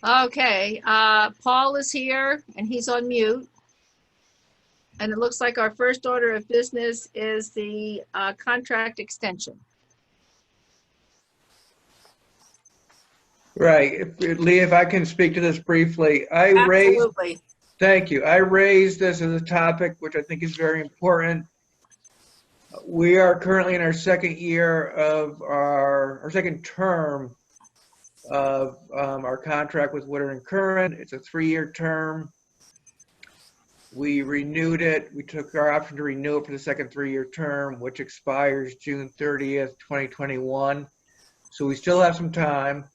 Okay, Paul is here and he's on mute. And it looks like our first order of business is the contract extension. Right. Lee, if I can speak to this briefly, Absolutely. thank you. I raised this as a topic, which I think is very important. We are currently in our second year of our second term of our contract with Woodard and Curran. It's a 3-year term. We renewed it. We took our option to renew it for the second 3-year term, which expires June 30th, 2021. So we still have some time.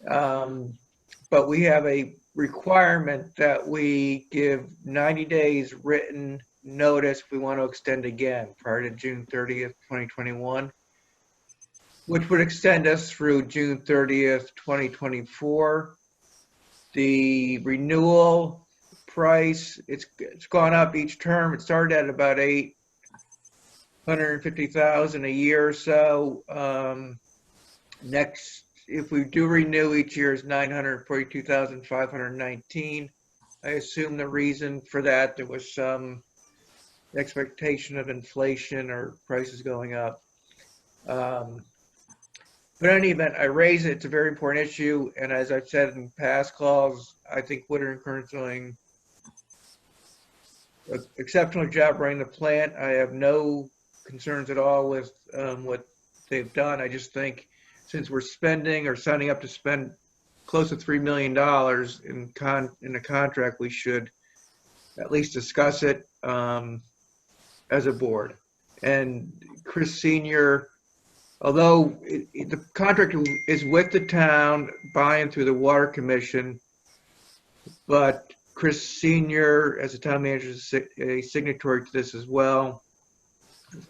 But we have a requirement that we give 90 days written notice if we want to extend again prior to June 30th, 2021, which would extend us through June 30th, 2024. The renewal price, it's gone up each term. It started at about $850,000 a year or so. Next, if we do renew each year, is $942,519. I assume the reason for that, there was some expectation of inflation or prices going up. But in any event, I raise it. It's a very important issue. And as I've said in past calls, I think Woodard and Curran is doing an exceptional job running the plant. I have no concerns at all with what they've done. I just think since we're spending or signing up to spend close to $3 million in a contract, we should at least discuss it as a board. And Chris Senior, although the contract is with the town, buying through the Water Commission, but Chris Senior, as a town manager, is a signatory to this as well.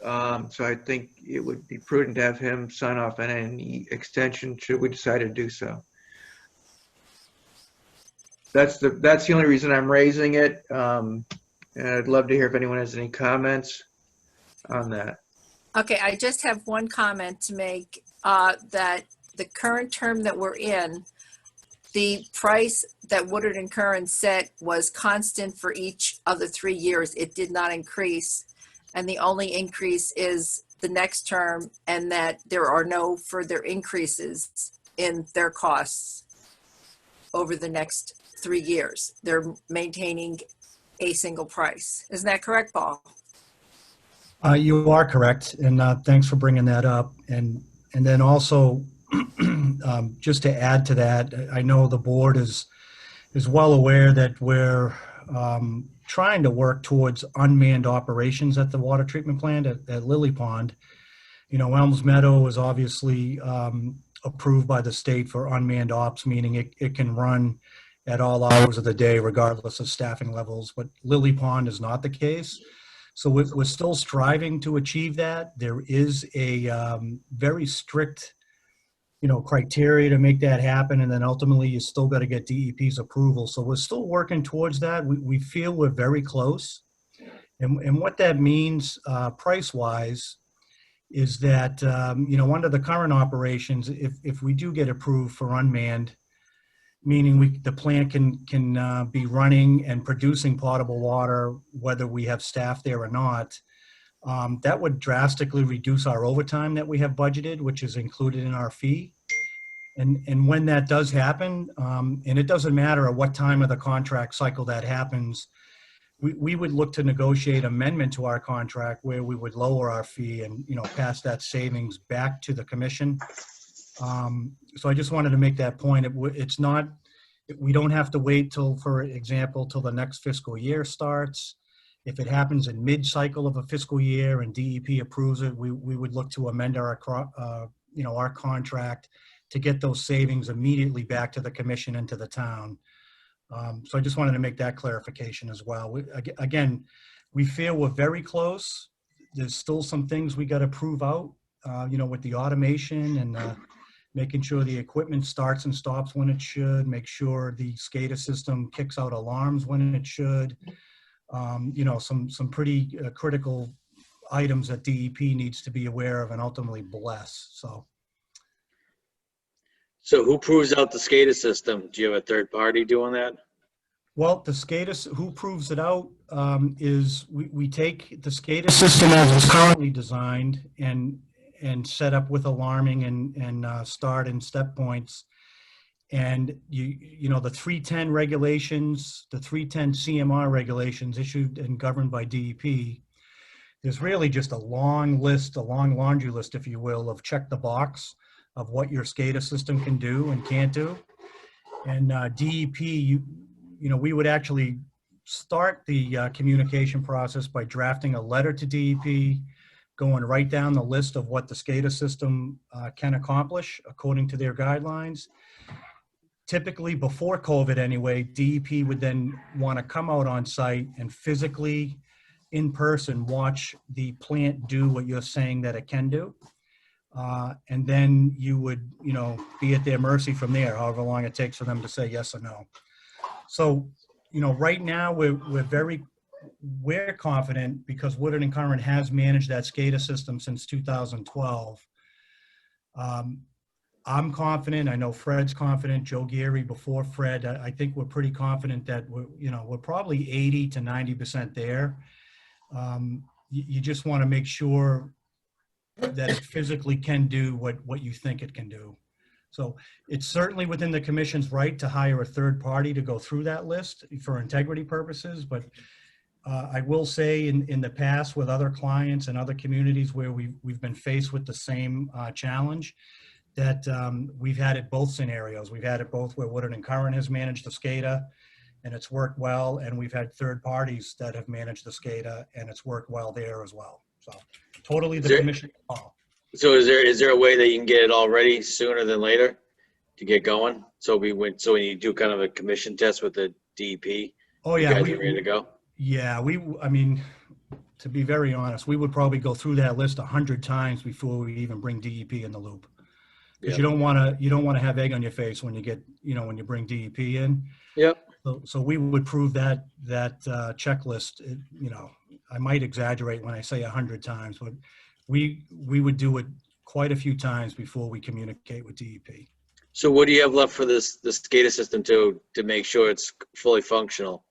So I think it would be prudent to have him sign off on any extension should we decide to do so. That's the only reason I'm raising it. And I'd love to hear if anyone has any comments on that. Okay, I just have one comment to make, that the current term that we're in, the price that Woodard and Curran set was constant for each of the 3 years. It did not increase. And the only increase is the next term, and that there are no further increases in their costs over the next 3 years. They're maintaining a single price. Isn't that correct, Paul? You are correct, and thanks for bringing that up. And then also, just to add to that, I know the board is well aware that we're trying to work towards unmanned operations at the water treatment plant at Lily Pond. You know, Elms Meadow was obviously approved by the state for unmanned ops, meaning it can run at all hours of the day, regardless of staffing levels, but Lily Pond is not the case. So we're still striving to achieve that. There is a very strict, criteria to make that happen. And then ultimately you still got to get DEP's approval. So we're still working towards that. We feel we're very close. And what that means price-wise is that, under the current operations, if we do get approved for unmanned, meaning the plant can be running and producing potable water, whether we have staff there or not, that would drastically reduce our overtime that we have budgeted, which is included in our fee. And when that does happen, and it doesn't matter at what time of the contract cycle that happens, we would look to negotiate amendment to our contract where we would lower our fee and, pass that savings back to the commission. So I just wanted to make that point. It's not, we don't have to wait till, for example, till the next fiscal year starts. If it happens in mid-cycle of a fiscal year and DEP approves it, we would look to amend our contract to get those savings immediately back to the commission and to the town. So I just wanted to make that clarification as well. Again, we feel we're very close. There's still some things we got to prove out, with the automation and making sure the equipment starts and stops when it should, make sure the SCADA system kicks out alarms when it should. Some pretty critical items that DEP needs to be aware of and ultimately bless. So who proves out the SCADA system? Do you have a third party doing that? Well, the SCADA, who proves it out is we take the SCADA system as it's currently designed and set up with alarming and start and step points. And you know, the 310 regulations, the 310 CMR regulations issued and governed by DEP, there's really just a long list, a long laundry list, if you will, of check the box of what your SCADA system can do and can't do. And DEP, you know, we would actually start the communication process by drafting a letter to DEP, going right down the list of what the SCADA system can accomplish according to their guidelines. Typically, before COVID anyway, DEP would then want to come out on site and physically, in person, watch the plant do what you're saying that it can do. And then you would, you know, be at their mercy from there, however long it takes for them to say yes or no. So, you know, right now we're confident because Woodard and Curran has managed that SCADA system since 2012. I'm confident. I know Fred's confident. Joe Geary before Fred. I think we're pretty confident that we're probably 80 to 90% there. You just want to make sure that it physically can do what you think it can do. So it's certainly within the commission's right to hire a third party to go through that list for integrity purposes. But I will say in the past with other clients and other communities where we've been faced with the same challenge, that we've had it both scenarios. We've had it both where Woodard and Curran has managed the SCADA and it's worked well, and we've had third parties that have managed the SCADA and it's worked well there as well. So totally the commission call. So is there a way that you can get it all ready sooner than later to get going? So when you do kind of a commission test with the DEP, oh you yeah, guys are ready to go? Yeah, I mean, to be very honest, we would probably go through that list 100 times before we even bring DEP in the loop. Because you don't want to have egg on your face when you get, when you bring DEP in. Yep. So we would prove that checklist. I might exaggerate when I say 100 times, but we would do it quite a few times before we communicate with DEP. So what do you have left for the SCADA system to make sure it's fully functional?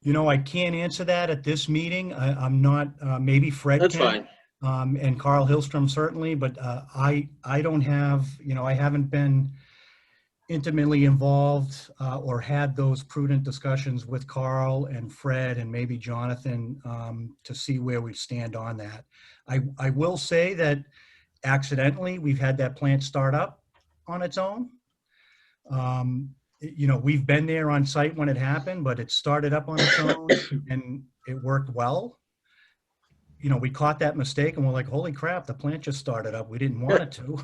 I can't answer that at this meeting. I'm not. Maybe Fred That's can. Fine. And Carl Hillstrom certainly, but I don't have, I haven't been intimately involved or had those prudent discussions with Carl and Fred and maybe Jonathan to see where we stand on that. I will say that accidentally we've had that plant start up on its own. We've been there on site when it happened, but it started up on its own and it worked well. We caught that mistake and we're like, holy crap, the plant just started up. We didn't want it to,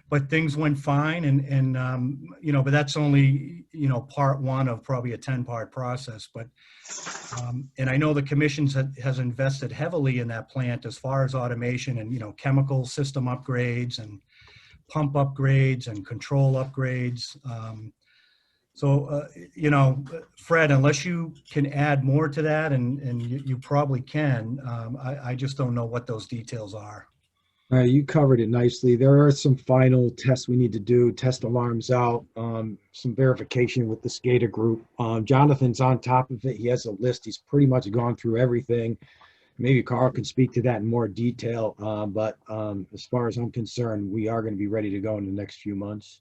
but things went fine. But that's only, part one of probably a 10-part process. But, and I know the commission has invested heavily in that plant as far as automation and, chemical system upgrades and pump upgrades and control upgrades. Fred, unless you can add more to that, and you probably can, I just don't know what those details are. You covered it nicely. There are some final tests we need to do, test alarms out, some verification with the SCADA group. Jonathan's on top of it. He has a list. He's pretty much gone through everything. Maybe Carl can speak to that in more detail. But as far as I'm concerned, we are going to be ready to go in the next few months.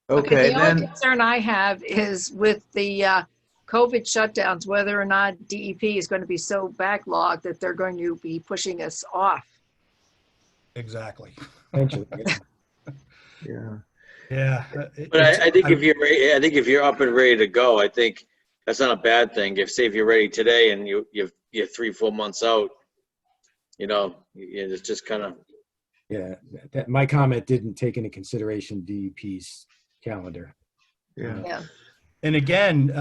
Okay, The only concern I have is with the COVID shutdowns, whether or not DEP is going to be so backlogged that they're going to be pushing us off. Exactly. Potentially. yeah. Yeah. But I think if you're ready, I think if you're up and ready to go, I think that's not a bad thing. If you're ready today and you're 3-4 months out, it's just kind of. Yeah, my comment didn't take into consideration DEP's calendar. Yeah. And again,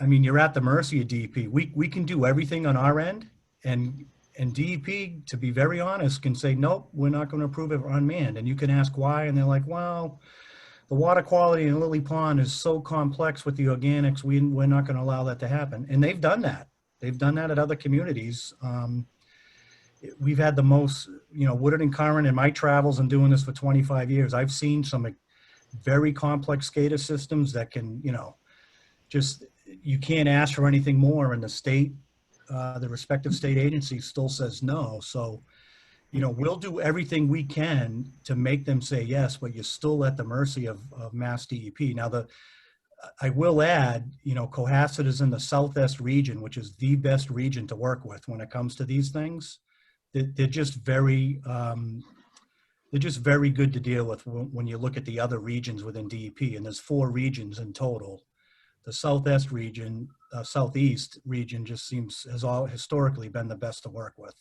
you're at the mercy of DEP. We can do everything on our end, and DEP, to be very honest, can say, nope, we're not going to approve it unmanned. And you can ask why, and they're like, well, the water quality in Lily Pond is so complex with the organics, we're not going to allow that to happen. And they've done that. They've done that at other communities. We've had the most, Woodard and Curran in my travels and doing this for 25 years, I've seen some very complex SCADA systems that can, just, you can't ask for anything more, and the state, the respective state agency still says no. So, we'll do everything we can to make them say yes, but you're still at the mercy of Mass DEP. Now, I will add, Cohasset is in the southwest region, which is the best region to work with when it comes to these things. They're just very good to deal with when you look at the other regions within DEP, and there's 4 regions in total. The southeast region, southeast region just has all historically been the best to work with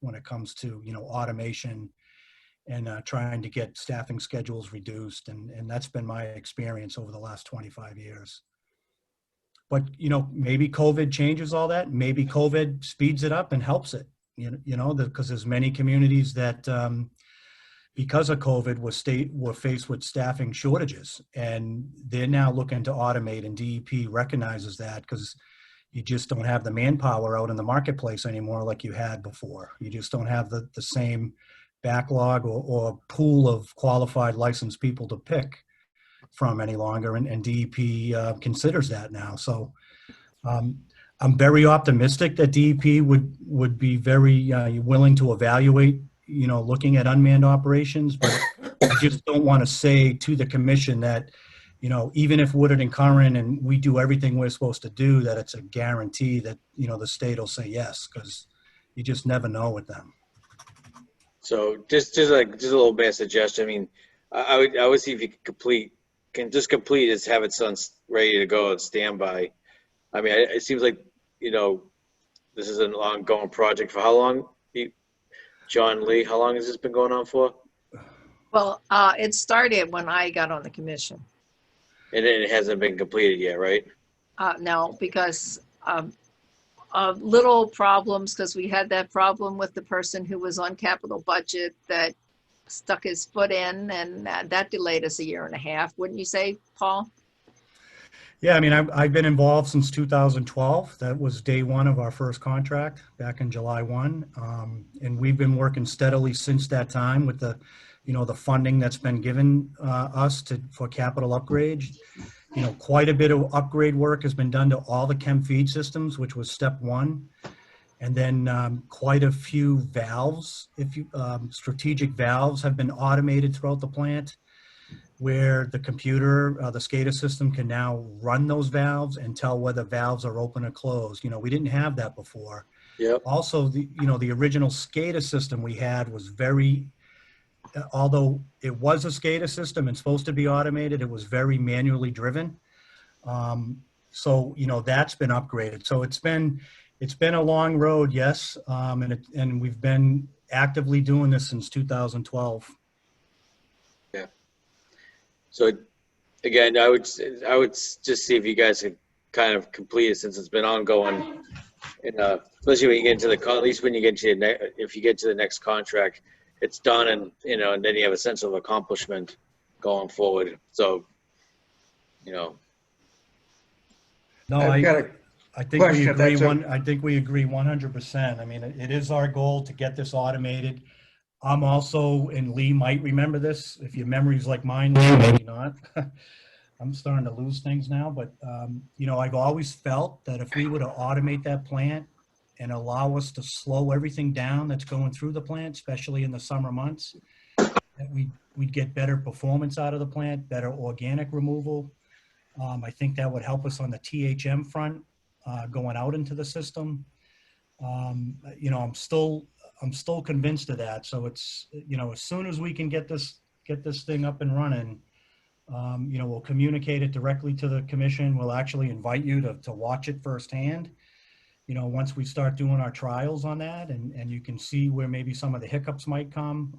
when it comes to, automation and trying to get staffing schedules reduced. And that's been my experience over the last 25 years. But, maybe COVID changes all that. Maybe COVID speeds it up and helps it, because there's many communities that, because of COVID, were faced with staffing shortages, and they're now looking to automate, and DEP recognizes that because you just don't have the manpower out in the marketplace anymore like you had before. You just don't have the same backlog or pool of qualified licensed people to pick from any longer, and DEP considers that now. So I'm very optimistic that DEP would be very willing to evaluate, looking at unmanned operations, but I just don't want to say to the commission that, even if Woodard and Curran and we do everything we're supposed to do, that it's a guarantee that, the state will say yes, because you just never know with them. So just a little bit of suggestion. I mean, I would see if you can just complete is have it ready to go and standby. I mean, it seems like, this is an ongoing project. For how long, John Lee, how long has this been going on for? Well, it started when I got on the commission. And it hasn't been completed yet, right? No, because of little problems, because we had that problem with the person who was on capital budget that stuck his foot in, and that delayed us 1.5 years. Wouldn't you say, Paul? Yeah, I mean, I've been involved since 2012. That was day one of our first contract back in July 1. And we've been working steadily since that time with the funding that's been given us for capital upgrade. Quite a bit of upgrade work has been done to all the chem feed systems, which was step 1. And then quite a few valves, strategic valves have been automated throughout the plant, where the computer, the SCADA system can now run those valves and tell whether valves are open or closed. We didn't have that before. Yep. Also, the original SCADA system we had was although it was a SCADA system and supposed to be automated, it was very manually driven. So, that's been upgraded. So it's been a long road, yes. And we've been actively doing this since 2012. Yeah. So again, I would just see if you guys could kind of complete it, since it's been ongoing, and especially when you get into at least when you get to if you get to the next contract, it's done, and and then you have a sense of accomplishment going forward. So, No, I've got a I think we question. agree. That's I think we agree 100%. I mean, it is our goal to get this automated. I'm also, and Lee might remember this, if your memory's like mine, Lee, maybe not. I'm starting to lose things now, but I've always felt that if we were to automate that plant and allow us to slow everything down that's going through the plant, especially in the summer months, that we'd get better performance out of the plant, better organic removal. I think that would help us on the THM front, going out into the system. I'm still convinced of that. So it's, as soon as we can get this thing up and running, we'll communicate it directly to the commission. We'll actually invite you to watch it firsthand. Once we start doing our trials on that, and you can see where maybe some of the hiccups might come.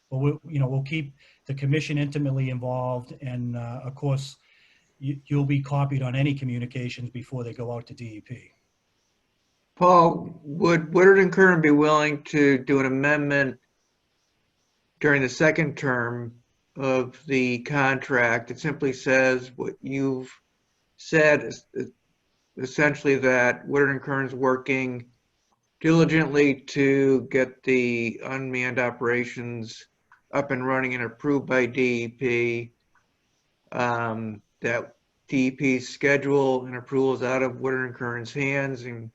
But we'll keep the commission intimately involved, and of course, you'll be copied on any communications before they go out to DEP. Paul, would Woodard and Curran be willing to do an amendment during the second term of the contract? It simply says what you've said, essentially that Woodard and Curran's working diligently to get the unmanned operations up and running and approved by DEP. That DEP's schedule and approval is out of Woodard and Curran's hands, and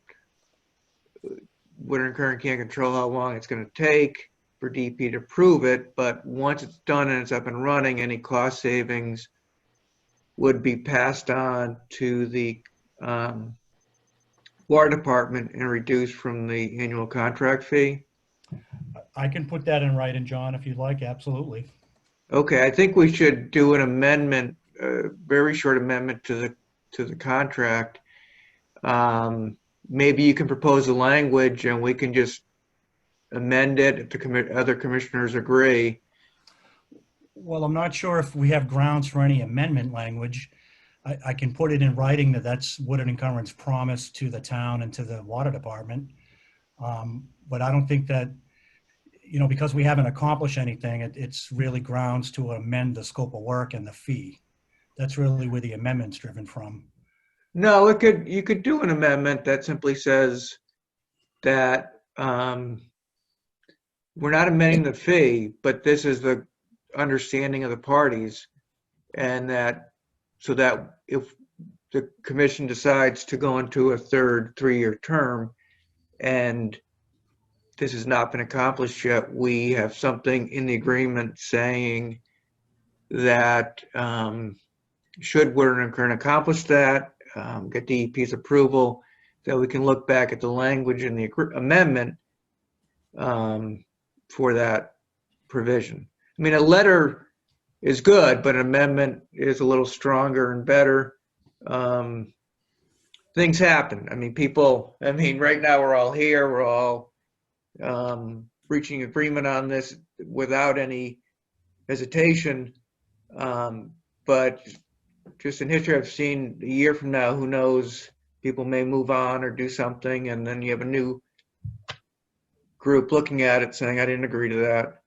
Woodard and Curran can't control how long it's going to take for DEP to approve it. But once it's done and it's up and running, any cost savings would be passed on to the water department and reduced from the annual contract fee. I can put that in writing, John, if you'd like, absolutely. Okay, I think we should do an amendment, a very short amendment to the contract. Maybe you can propose a language and we can just amend it if the other commissioners agree. Well, I'm not sure if we have grounds for any amendment language. I can put it in writing that that's Woodard and Curran's promise to the town and to the water department. But I don't think that, because we haven't accomplished anything, it's really grounds to amend the scope of work and the fee. That's really where the amendment's driven from. No, you could do an amendment that simply says that we're not amending the fee, but this is the understanding of the parties, and that so that if the commission decides to go into a third 3-year term and this has not been accomplished yet, we have something in the agreement saying that should Woodard and Curran accomplish that, get DEP's approval, that we can look back at the language in the amendment for that provision. I mean, a letter is good, but an amendment is a little stronger and better. Things happen. I mean, right now we're all here, we're all reaching agreement on this without any hesitation. But just in history, I've seen a year from now, who knows, people may move on or do something, and then you have a new group looking at it saying, I didn't agree to that.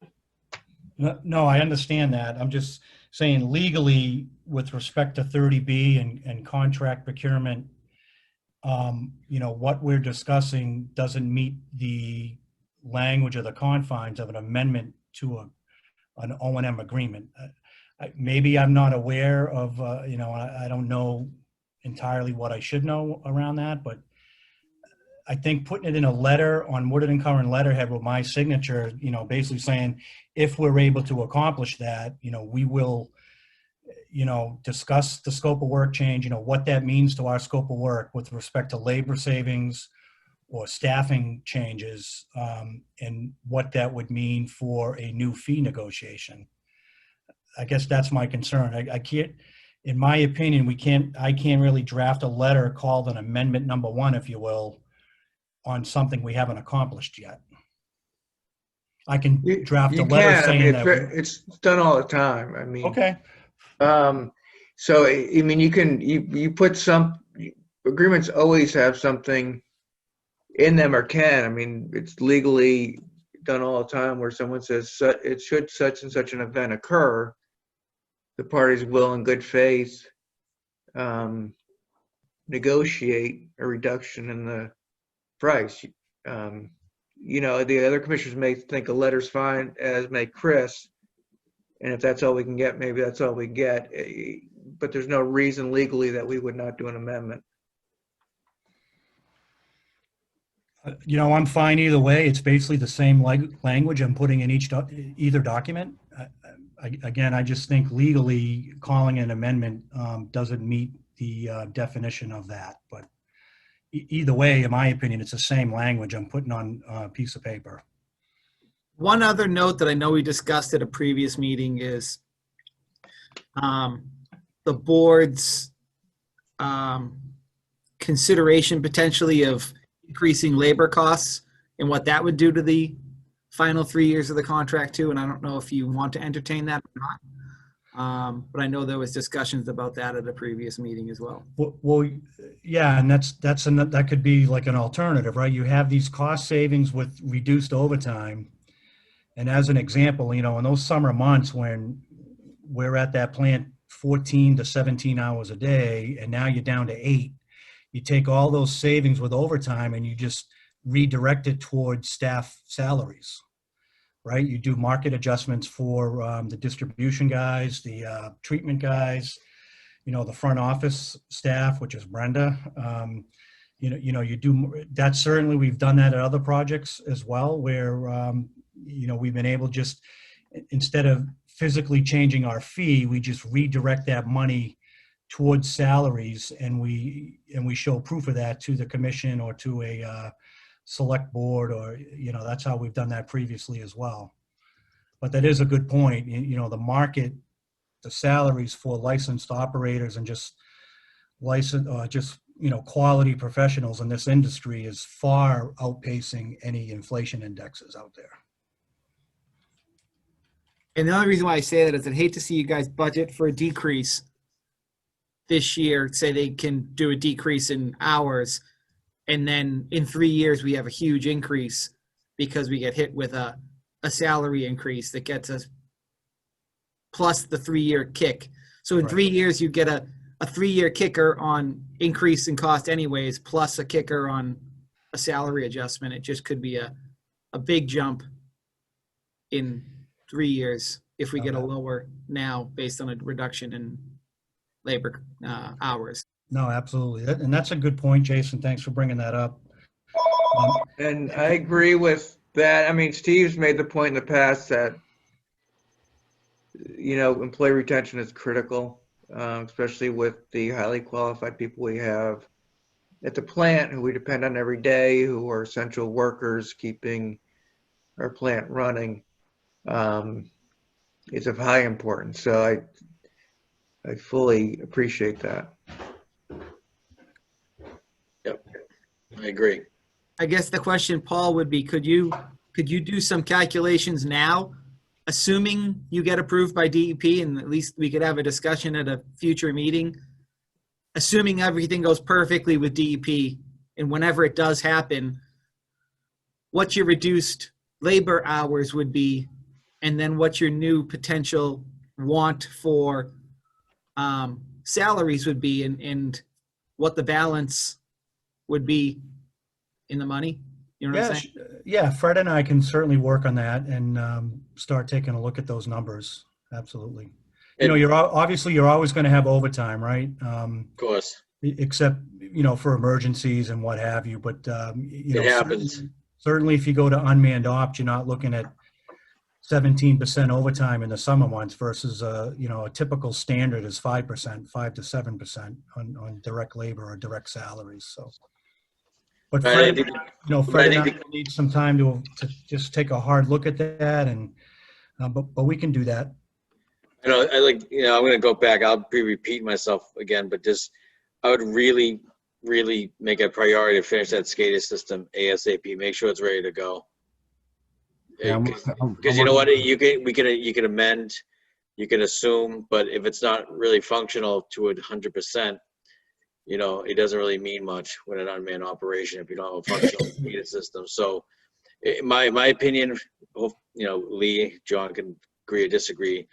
No, I understand that. I'm just saying legally, with respect to 30B and contract procurement, what we're discussing doesn't meet the language or the confines of an amendment to an O&M agreement. Maybe I'm not aware of, I don't know entirely what I should know around that, but I think putting it in a letter on Woodard and Curran letterhead with my signature, basically saying, if we're able to accomplish that, we will, discuss the scope of work change, what that means to our scope of work with respect to labor savings or staffing changes, and what that would mean for a new fee negotiation. I guess that's my concern. I can't, in my opinion, I can't really draft a letter called an amendment number 1, if you will, on something we haven't accomplished yet. I can draft a letter saying that. It's done all the time. I mean, okay. So, I mean, you put some agreements always have something in them or can. I mean, it's legally done all the time where someone says it should such and such an event occur. The parties will, in good faith, negotiate a reduction in the price. The other commissioners may think a letter's fine, as may Chris, and if that's all we can get, maybe that's all we get. But there's no reason legally that we would not do an amendment. I'm fine either way. It's basically the same language I'm putting in either document. Again, I just think legally calling an amendment doesn't meet the definition of that. But either way, in my opinion, it's the same language I'm putting on a piece of paper. One other note that I know we discussed at a previous meeting is the board's consideration potentially of increasing labor costs and what that would do to the final 3 years of the contract too. And I don't know if you want to entertain that or not. But I know there was discussions about that at a previous meeting as well. Well, yeah, and that could be like an alternative, right? You have these cost savings with reduced overtime. And as an example, in those summer months when we're at that plant 14 to 17 hours a day, and now you're down to 8, you take all those savings with overtime and you just redirect it towards staff salaries, right? You do market adjustments for the distribution guys, the treatment guys, the front office staff, which is Brenda. You do that. Certainly, we've done that at other projects as well, where we've been able, just instead of physically changing our fee, we just redirect that money towards salaries, and we show proof of that to the commission or to a select board, or that's how we've done that previously as well. But that is a good point. The market, the salaries for licensed operators and just quality professionals in this industry is far outpacing any inflation indexes out there. And the only reason why I say that is I'd hate to see you guys budget for a decrease this year, say they can do a decrease in hours, and then in 3 years we have a huge increase because we get hit with a salary increase that gets us plus the 3-year kick. So in Right. 3 years you get a 3-year kicker on increase in cost anyways, plus a kicker on a salary adjustment. It just could be a big jump in 3 years if we get a lower now based on a reduction in labor hours. No, absolutely. And that's a good point, Jason. Thanks for bringing that up. And I agree with that. I mean, Steve's made the point in the past that, employee retention is critical, especially with the highly qualified people we have at the plant who we depend on every day, who are essential workers keeping our plant running. Is of high importance. So I fully appreciate that. Yep, I agree. I guess the question, Paul, would be, could you do some calculations now, assuming you get approved by DEP, and at least we could have a discussion at a future meeting, assuming everything goes perfectly with DEP, and whenever it does happen, what your reduced labor hours would be, and then what your new potential want for salaries would be, and what the balance would be in the money. You know what I'm saying? Yeah, Fred and I can certainly work on that and start taking a look at those numbers. Absolutely. You're always going to have overtime, right? Of course. Except, for emergencies and what have you. But, It happens. Certainly if you go to unmanned ops, you're not looking at 17% overtime in the summer months versus, a typical standard is 5%, 5 to 7% on direct labor or direct salaries. So, but Fred, Fred and I need some time to just take a hard look at that, and but we can do that. I'm going to go back. I'll be repeating myself again, but I would really, really make a priority to finish that SCADA system ASAP. Make sure it's ready to go. Yeah, Because you know what, you can amend, you can assume, but if it's not really functional to 100%, it doesn't really mean much when an unmanned operation if you don't have a functional SCADA system. So, my opinion, Lee, John can agree or disagree.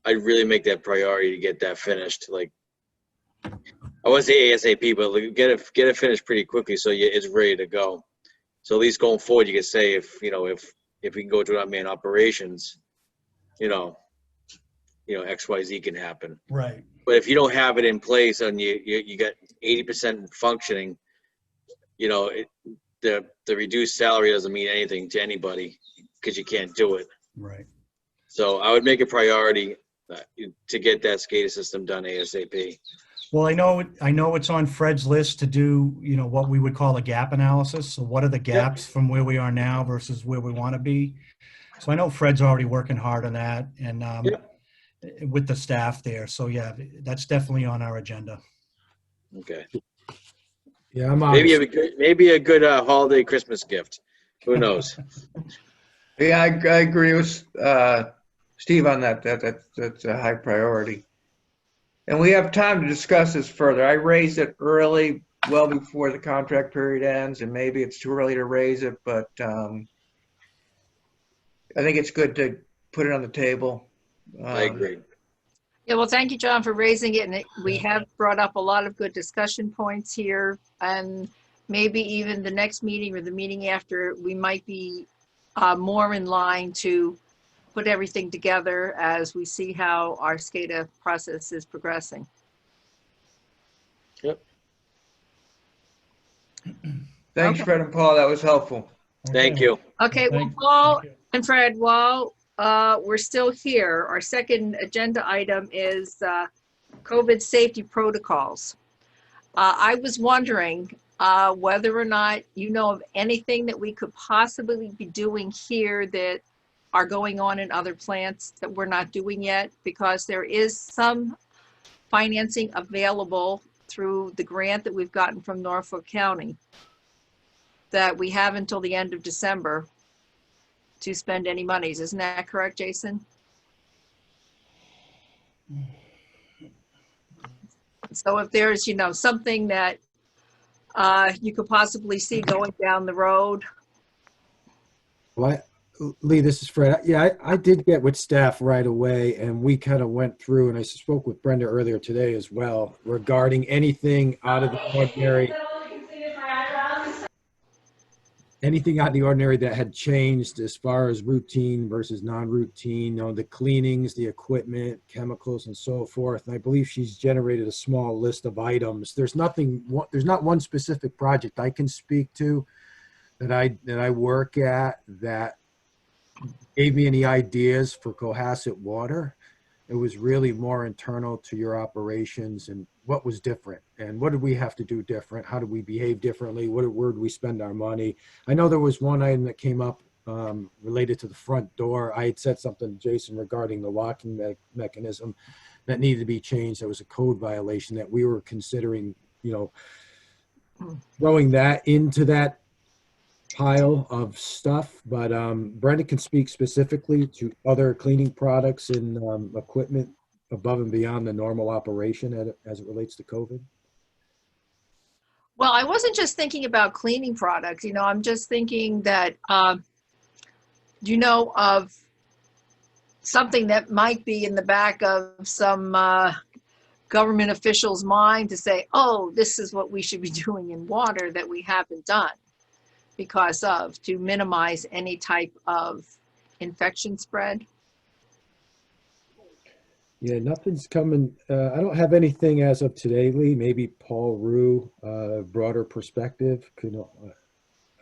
I'd really make that priority to get that finished. Like, I wouldn't say ASAP, but get it finished pretty quickly so it's ready to go. So at least going forward, you can say if we can go to unmanned operations, XYZ can happen. Right. But if you don't have it in place and you got 80% functioning, the reduced salary doesn't mean anything to anybody because you can't do it. Right. So I would make a priority to get that SCADA system done ASAP. Well, I know it's on Fred's list to do, what we would call a gap analysis. So what are the gaps from where we are now versus where we want to be? So I know Fred's already working hard on that and with the staff there. So yeah, that's definitely on our agenda. Okay. Yeah, I'm maybe a good holiday Christmas gift. Who knows? Yeah, I agree with Steve on that. That's a high priority. And we have time to discuss this further. I raised it early, well before the contract period ends, and maybe it's too early to raise it, but I think it's good to put it on the table. I agree. Yeah, well, thank you, John, for raising it. And we have brought up a lot of good discussion points here. And maybe even the next meeting or the meeting after, we might be more in line to put everything together as we see how our SCADA process is progressing. Thanks, Okay. Fred and Paul. That was helpful. Thank Okay. you. Okay, well, Thank- Paul thank you. and Fred, while we're still here, our second agenda item is COVID safety protocols. I was wondering whether or not you know of anything that we could possibly be doing here that are going on in other plants that we're not doing yet, because there is some financing available through the grant that we've gotten from Norfolk County that we have until the end of December to spend any monies. Isn't that correct, Jason? So if there's, something that you could possibly see going down the road. Well, Lee, this is Fred. Yeah, I did get with staff right away, and we kind of went through, and I spoke with Brenda earlier today as well, regarding anything out of the ordinary. Anything out of the ordinary that had changed as far as routine versus non-routine, the cleanings, the equipment, chemicals, and so forth. And I believe she's generated a small list of items. There's not one specific project I can speak to that I work at that gave me any ideas for Cohasset Water. It was really more internal to your operations and what was different and what did we have to do different? How did we behave differently? Where did we spend our money? I know there was one item that came up related to the front door. I had said something to Jason regarding the locking mechanism that needed to be changed. There was a code violation that we were considering, throwing that into that pile of stuff, but Brenda can speak specifically to other cleaning products and equipment above and beyond the normal operation as it relates to COVID. Well, I wasn't just thinking about cleaning products, I'm just thinking that, of something that might be in the back of some government official's mind to say, oh, this is what we should be doing in water that we haven't done to minimize any type of infection spread. Yeah, nothing's coming. I don't have anything as of today, Lee. Maybe Paul Rue, broader perspective.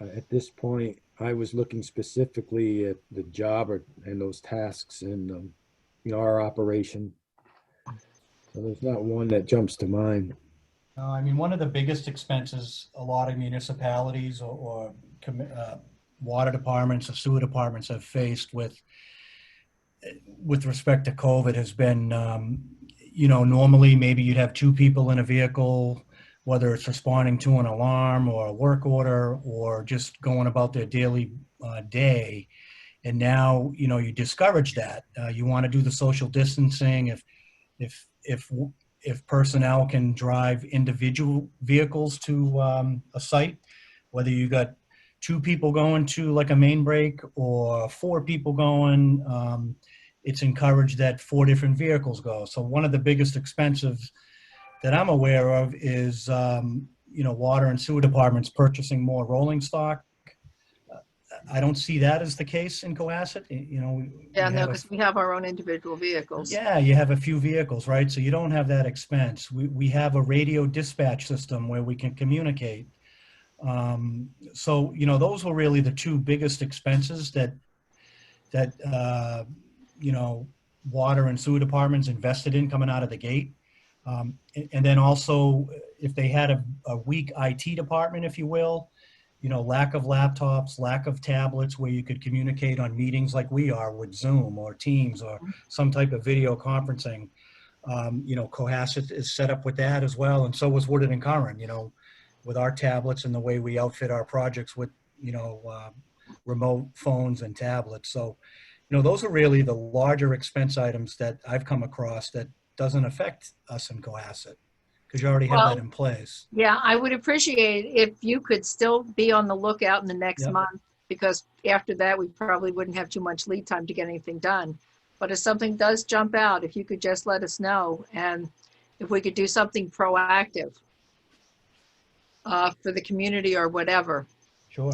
At this point, I was looking specifically at the job and those tasks and our operation. So there's not one that jumps to mind. I mean, one of the biggest expenses a lot of municipalities or water departments or sewer departments have faced with respect to COVID has been, normally maybe you'd have two people in a vehicle, whether it's responding to an alarm or a work order or just going about their daily day. And now, you discourage that. You want to do the social distancing. If personnel can drive individual vehicles to a site, whether you got two people going to like a main break or four people going, it's encouraged that four different vehicles go. So one of the biggest expenses that I'm aware of is, water and sewer departments purchasing more rolling stock. I don't see that as the case in Cohasset. Yeah, no, because we have our own individual vehicles. Yeah, you have a few vehicles, right? So you don't have that expense. We have a radio dispatch system where we can communicate. So, those were really the two biggest expenses that water and sewer departments invested in coming out of the gate. And then also, if they had a weak IT department, if you will, lack of laptops, lack of tablets where you could communicate on meetings like we are with Zoom or Teams or some type of video conferencing. Cohasset is set up with that as well. And so was Woodard and Curran, with our tablets and the way we outfit our projects with, remote phones and tablets. So, those are really the larger expense items that I've come across that doesn't affect us in Cohasset because you already have that in place. Yeah, I would appreciate if you could still be on the lookout in the next Yep. month, because after that, we probably wouldn't have too much lead time to get anything done. But if something does jump out, if you could just let us know, and if we could do something proactive. for the community or whatever. Sure.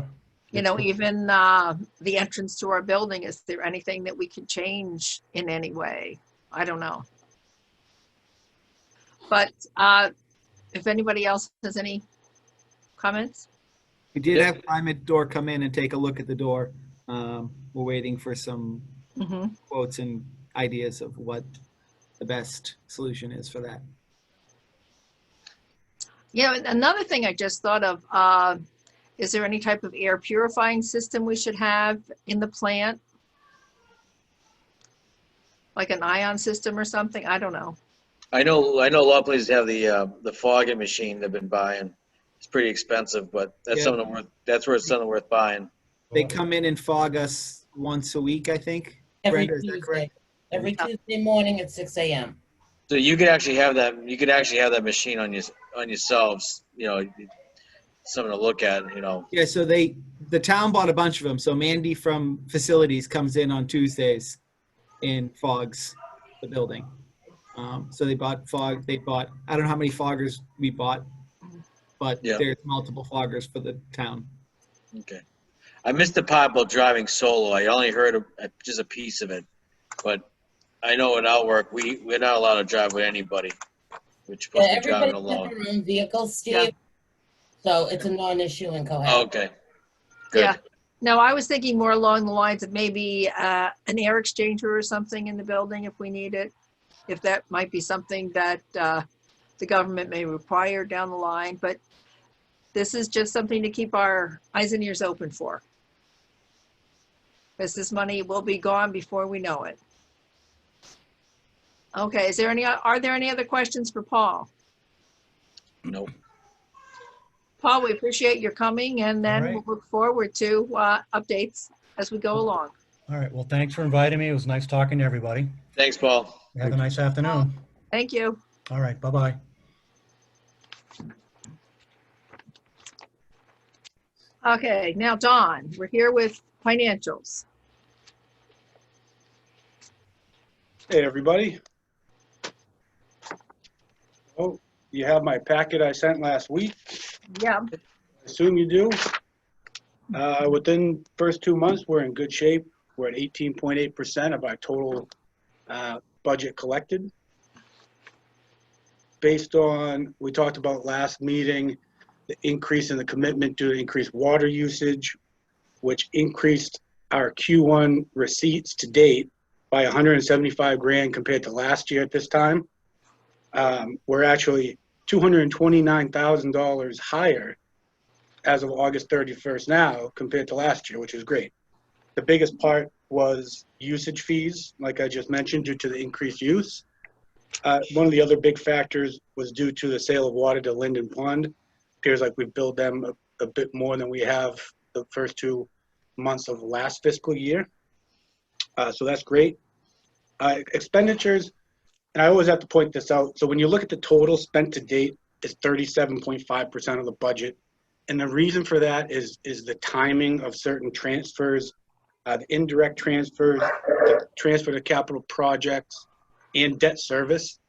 You know, even the entrance to our building, is there anything that we can change in any way? I don't know. But if anybody else has any comments? We did Yeah. have Climate Door come in and take a look at the door. We're waiting for some Mhm. quotes and ideas of what the best solution is for that. Yeah, and another thing I just thought of, is there any type of air purifying system we should have in the plant? Like an ion system or something? I don't know. I know a lot of places have the fogging machine they've been buying. It's pretty expensive, but that's Yeah. that's where it's something worth buying. They come in and fog us once a week, I think. Every Brenda, is that Tuesday, correct? every Tuesday morning at 6 a.m. So you could actually have that. You could actually have that machine on yourselves. You know, something to look at. You know. Yeah, so the town bought a bunch of them. So Mandy from facilities comes in on Tuesdays and fogs the building. So they bought, I don't know how many foggers we bought, but Yeah. there's multiple foggers for the town. Okay. I missed the part about driving solo. I only heard just a piece of it, but I know in our work we're not allowed to drive with anybody. We're supposed to be driving Everybody has alone. their own vehicle, Steve. Yeah. So it's a non-issue in Cohasset. Oh, okay. Good. Yeah. No, I was thinking more along the lines of maybe an air exchanger or something in the building if we need it. If that might be something that the government may require down the line, but this is just something to keep our eyes and ears open for. Because this money will be gone before we know it. Okay, are there any other questions for Paul? Nope. Paul, we appreciate your coming, and then All right. we'll look forward to updates as we go along. All right. Well, thanks for inviting me. It was nice talking to everybody. Thanks, Paul. Have a nice afternoon. Thank you. All right. Bye-bye. Okay, now Dawn, we're here with financials. Hey, everybody. Oh, you have my packet I sent last week. Yeah, Assume you do. Within first 2 months, we're in good shape. We're at 18.8% of our total budget collected. Based on, we talked about last meeting, the increase in the commitment due to increased water usage, which increased our Q1 receipts to date by 175 grand compared to last year at this time. We're actually $229,000 higher as of August 31st now compared to last year, which is great. The biggest part was usage fees, like I just mentioned, due to the increased use. One of the other big factors was due to the sale of water to Linden Pond. Appears like we billed them a bit more than we have the first 2 months of last fiscal year. So that's great. Expenditures, and I always have to point this out. So when you look at the total spent to date, it's 37.5% of the budget. And the reason for that is the timing of certain transfers, the indirect transfers, the transfer to capital projects, and debt service.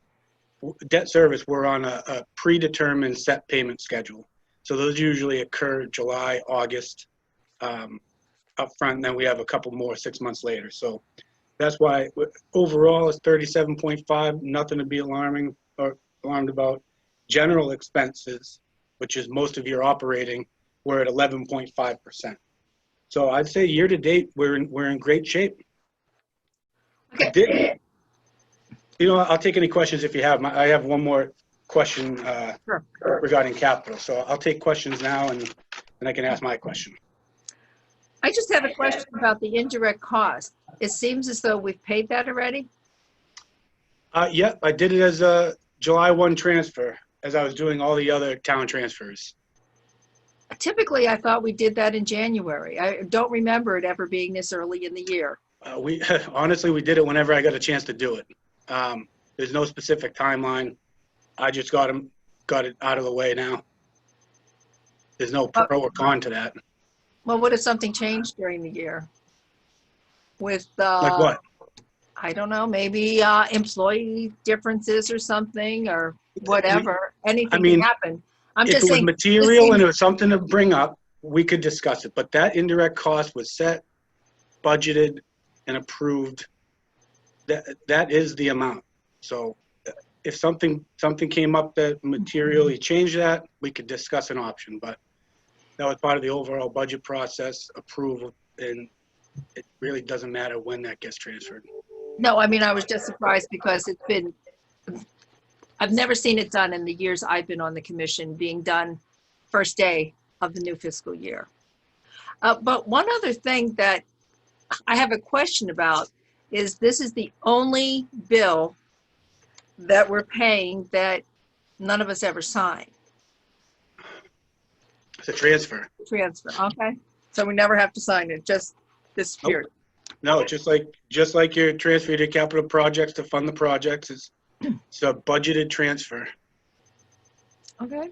Debt service, we're on a predetermined set payment schedule. So those usually occur July, August up front, and then we have a couple more 6 months later. So that's why overall it's 37.5, nothing to be alarmed about. General expenses, which is most of your operating, we're at 11.5%. So I'd say year to date, we're in great shape. okay, I'll take any questions if you have. I have one more question Sure. regarding capital. So I'll take questions now and I can ask my question. I just have a question about the indirect cost. It seems as though we've paid that already. Yeah, I did it as a July 1 transfer as I was doing all the other town transfers. Typically, I thought we did that in January. I don't remember it ever being this early in the year. We honestly, we did it whenever I got a chance to do it. There's no specific timeline. I just got it out of the way now. There's no pro or con to that. Well, what if something changed during the year? With, Like what? I don't know, maybe employee differences or something or whatever. Anything mean- can happen. I'm If just it was saying. material and it was something to bring up, we could discuss it. But that indirect cost was set, budgeted, and approved. That is the amount. So if something came up that materially changed that, we could discuss an option. But that was part of the overall budget process, approval, and it really doesn't matter when that gets transferred. No, I mean, I was just surprised because I've never seen it done in the years I've been on the commission, being done first day of the new fiscal year. But one other thing that I have a question about is this is the only bill that we're paying that none of us ever signed. It's a transfer. Transfer, okay? So we never have to sign it, just disappeared. No, just like your transfer to capital projects to fund the projects, it's a budgeted transfer. Okay.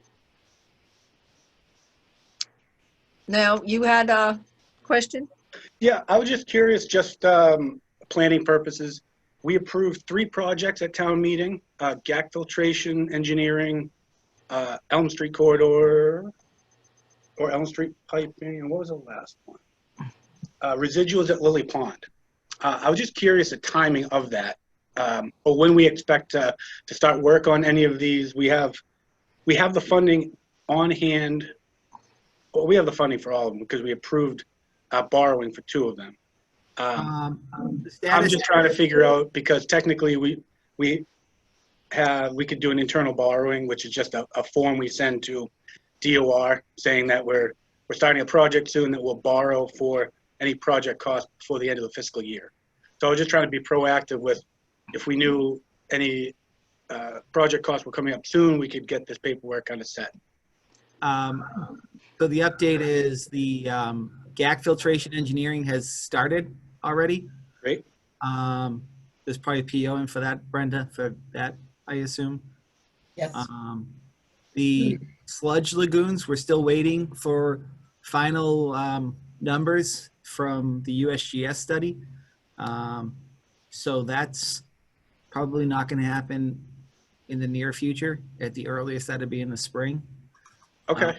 Now, you had a question? Yeah, I was just curious, just planning purposes. We approved 3 projects at town meeting, GAC filtration, engineering, Elm Street corridor, or Elm Street piping, and what was the last one? Residuals at Lily Pond. I was just curious the timing of that, or when we expect to start work on any of these. We have the funding on hand. Well, we have the funding for all of them because we approved borrowing for 2 of them. The I'm status, just trying to figure out, because technically we could do an internal borrowing, which is just a form we send to DOR saying that we're starting a project soon that we'll borrow for any project cost before the end of the fiscal year. So I was just trying to be proactive with, if we knew any project costs were coming up soon, we could get this paperwork kind of set. so the update is the GAC filtration engineering has started already. Great. There's probably PO in for that, Brenda, for that, I assume. Yes. The sludge lagoons, we're still waiting for final numbers from the USGS study. So that's probably not going to happen in the near future. At the earliest, that'll be in the spring. Okay.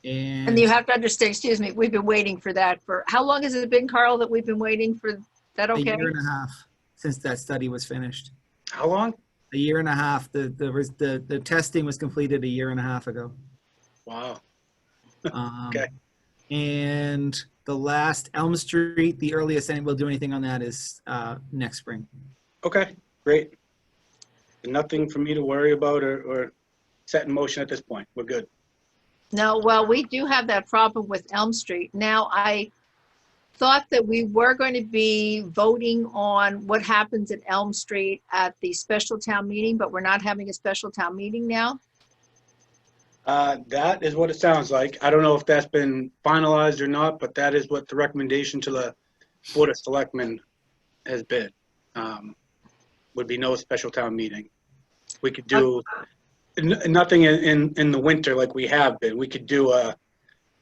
And you have to understand, excuse me, we've been waiting for that for, how long has it been, Carl, that we've been waiting for that? A Okay. year and a half since that study was finished. How long? A year and a half. The testing was completed a year and a half ago. Wow. Okay. And the last Elm Street, the earliest any we'll do anything on that is next spring. Okay, great. Nothing for me to worry about or set in motion at this point. We're good. No, well, we do have that problem with Elm Street. Now, I thought that we were going to be voting on what happens at Elm Street at the special town meeting, but we're not having a special town meeting now. That is what it sounds like. I don't know if that's been finalized or not, but that is what the recommendation to the Board of Selectmen has been. Would be no special town meeting. We could do nothing in the winter like we have been. We could do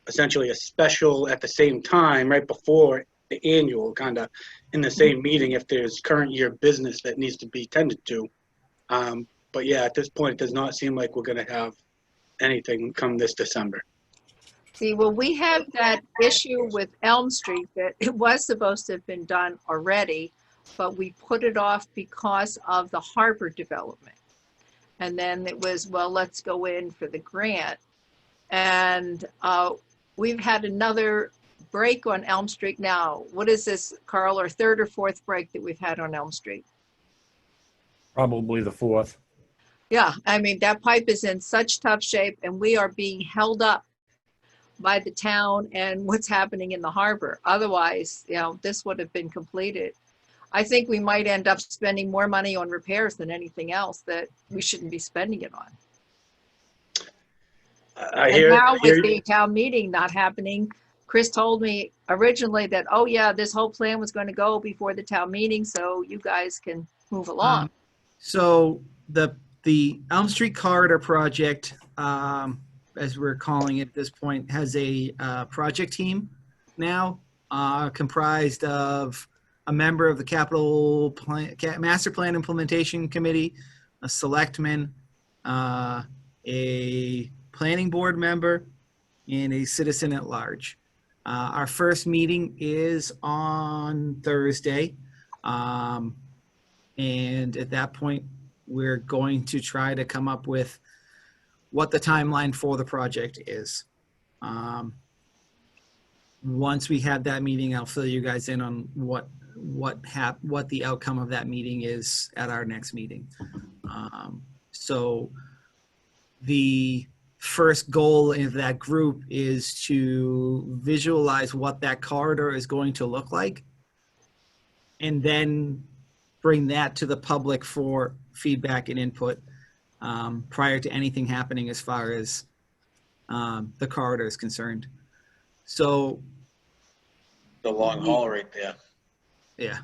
essentially a special at the same time, right before the annual, kind of in the same meeting if there's current year business that needs to be tended to. But yeah, at this point, it does not seem like we're going to have anything come this December. See, well, we have that issue with Elm Street that it was supposed to have been done already, but we put it off because of the harbor development. And then it was, well, let's go in for the grant. And we've had another break on Elm Street now. What is this, Carl, our 3rd or 4th break that we've had on Elm Street? Probably the 4th. Yeah, I mean, that pipe is in such tough shape and we are being held up by the town and what's happening in the harbor. Otherwise, you know, this would have been completed. I think we might end up spending more money on repairs than anything else that we shouldn't be spending it on. I And hear, now hear with the town meeting not happening, Chris told me originally that, oh yeah, this whole plan was going to go before the town meeting, so you guys can move along. So the Elm Street Corridor project, as we're calling it at this point, has a project team now comprised of a member of the Capital Plan, Master Plan Implementation Committee, a selectman, a planning board member, and a citizen at large. Our first meeting is on Thursday. And at that point, we're going to try to come up with what the timeline for the project is. Once we have that meeting, I'll fill you guys in on what the outcome of that meeting is at our next meeting. So the first goal of that group is to visualize what that corridor is going to look like, and then bring that to the public for feedback and input prior to anything happening as far as the corridor is concerned. So The long haul right there. yeah,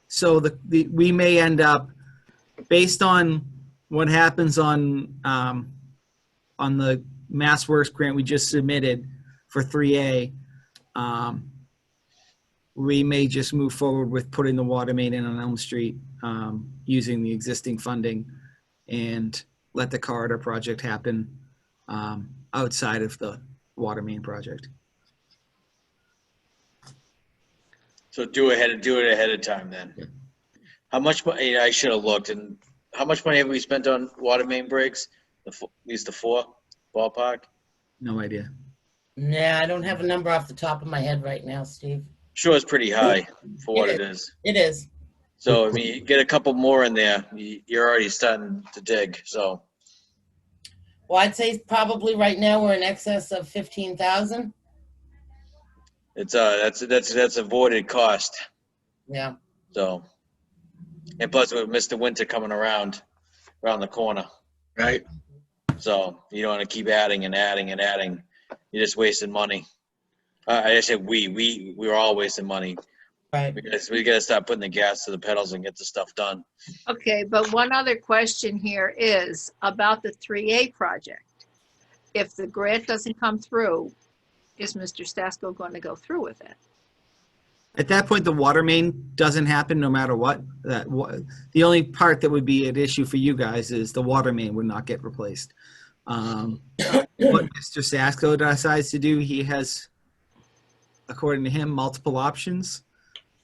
so we may end up, based on what happens on the Mass Works grant we just submitted for 3A, we may just move forward with putting the water main in on Elm Street using the existing funding and let the corridor project happen outside of the water main project. So do it ahead of time then. Yeah. How much money, I should have looked, and how much money have we spent on water main breaks? At least the 4 ballpark? No idea. Nah, I don't have a number off the top of my head right now, Steve. Sure, it's pretty high for what it is. It is. So, I mean, you get a couple more in there, you're already starting to dig, so. Well, I'd say probably right now we're in excess of 15,000. It's that's avoided cost, Yeah. so. And plus with Mr. Winter coming around the corner, Right. so you don't want to keep adding and adding and adding. You're just wasting money. I just said we're all wasting money. Right. We gotta stop putting the gas to the pedals and get the stuff done. Okay, but one other question here is about the 3A project. If the grant doesn't come through, is Mr. Stasko going to go through with it? At that point, the water main doesn't happen no matter what. The only part that would be an issue for you guys is the water main would not get replaced. What Mr. Stasko decides to do, he has, according to him, multiple options.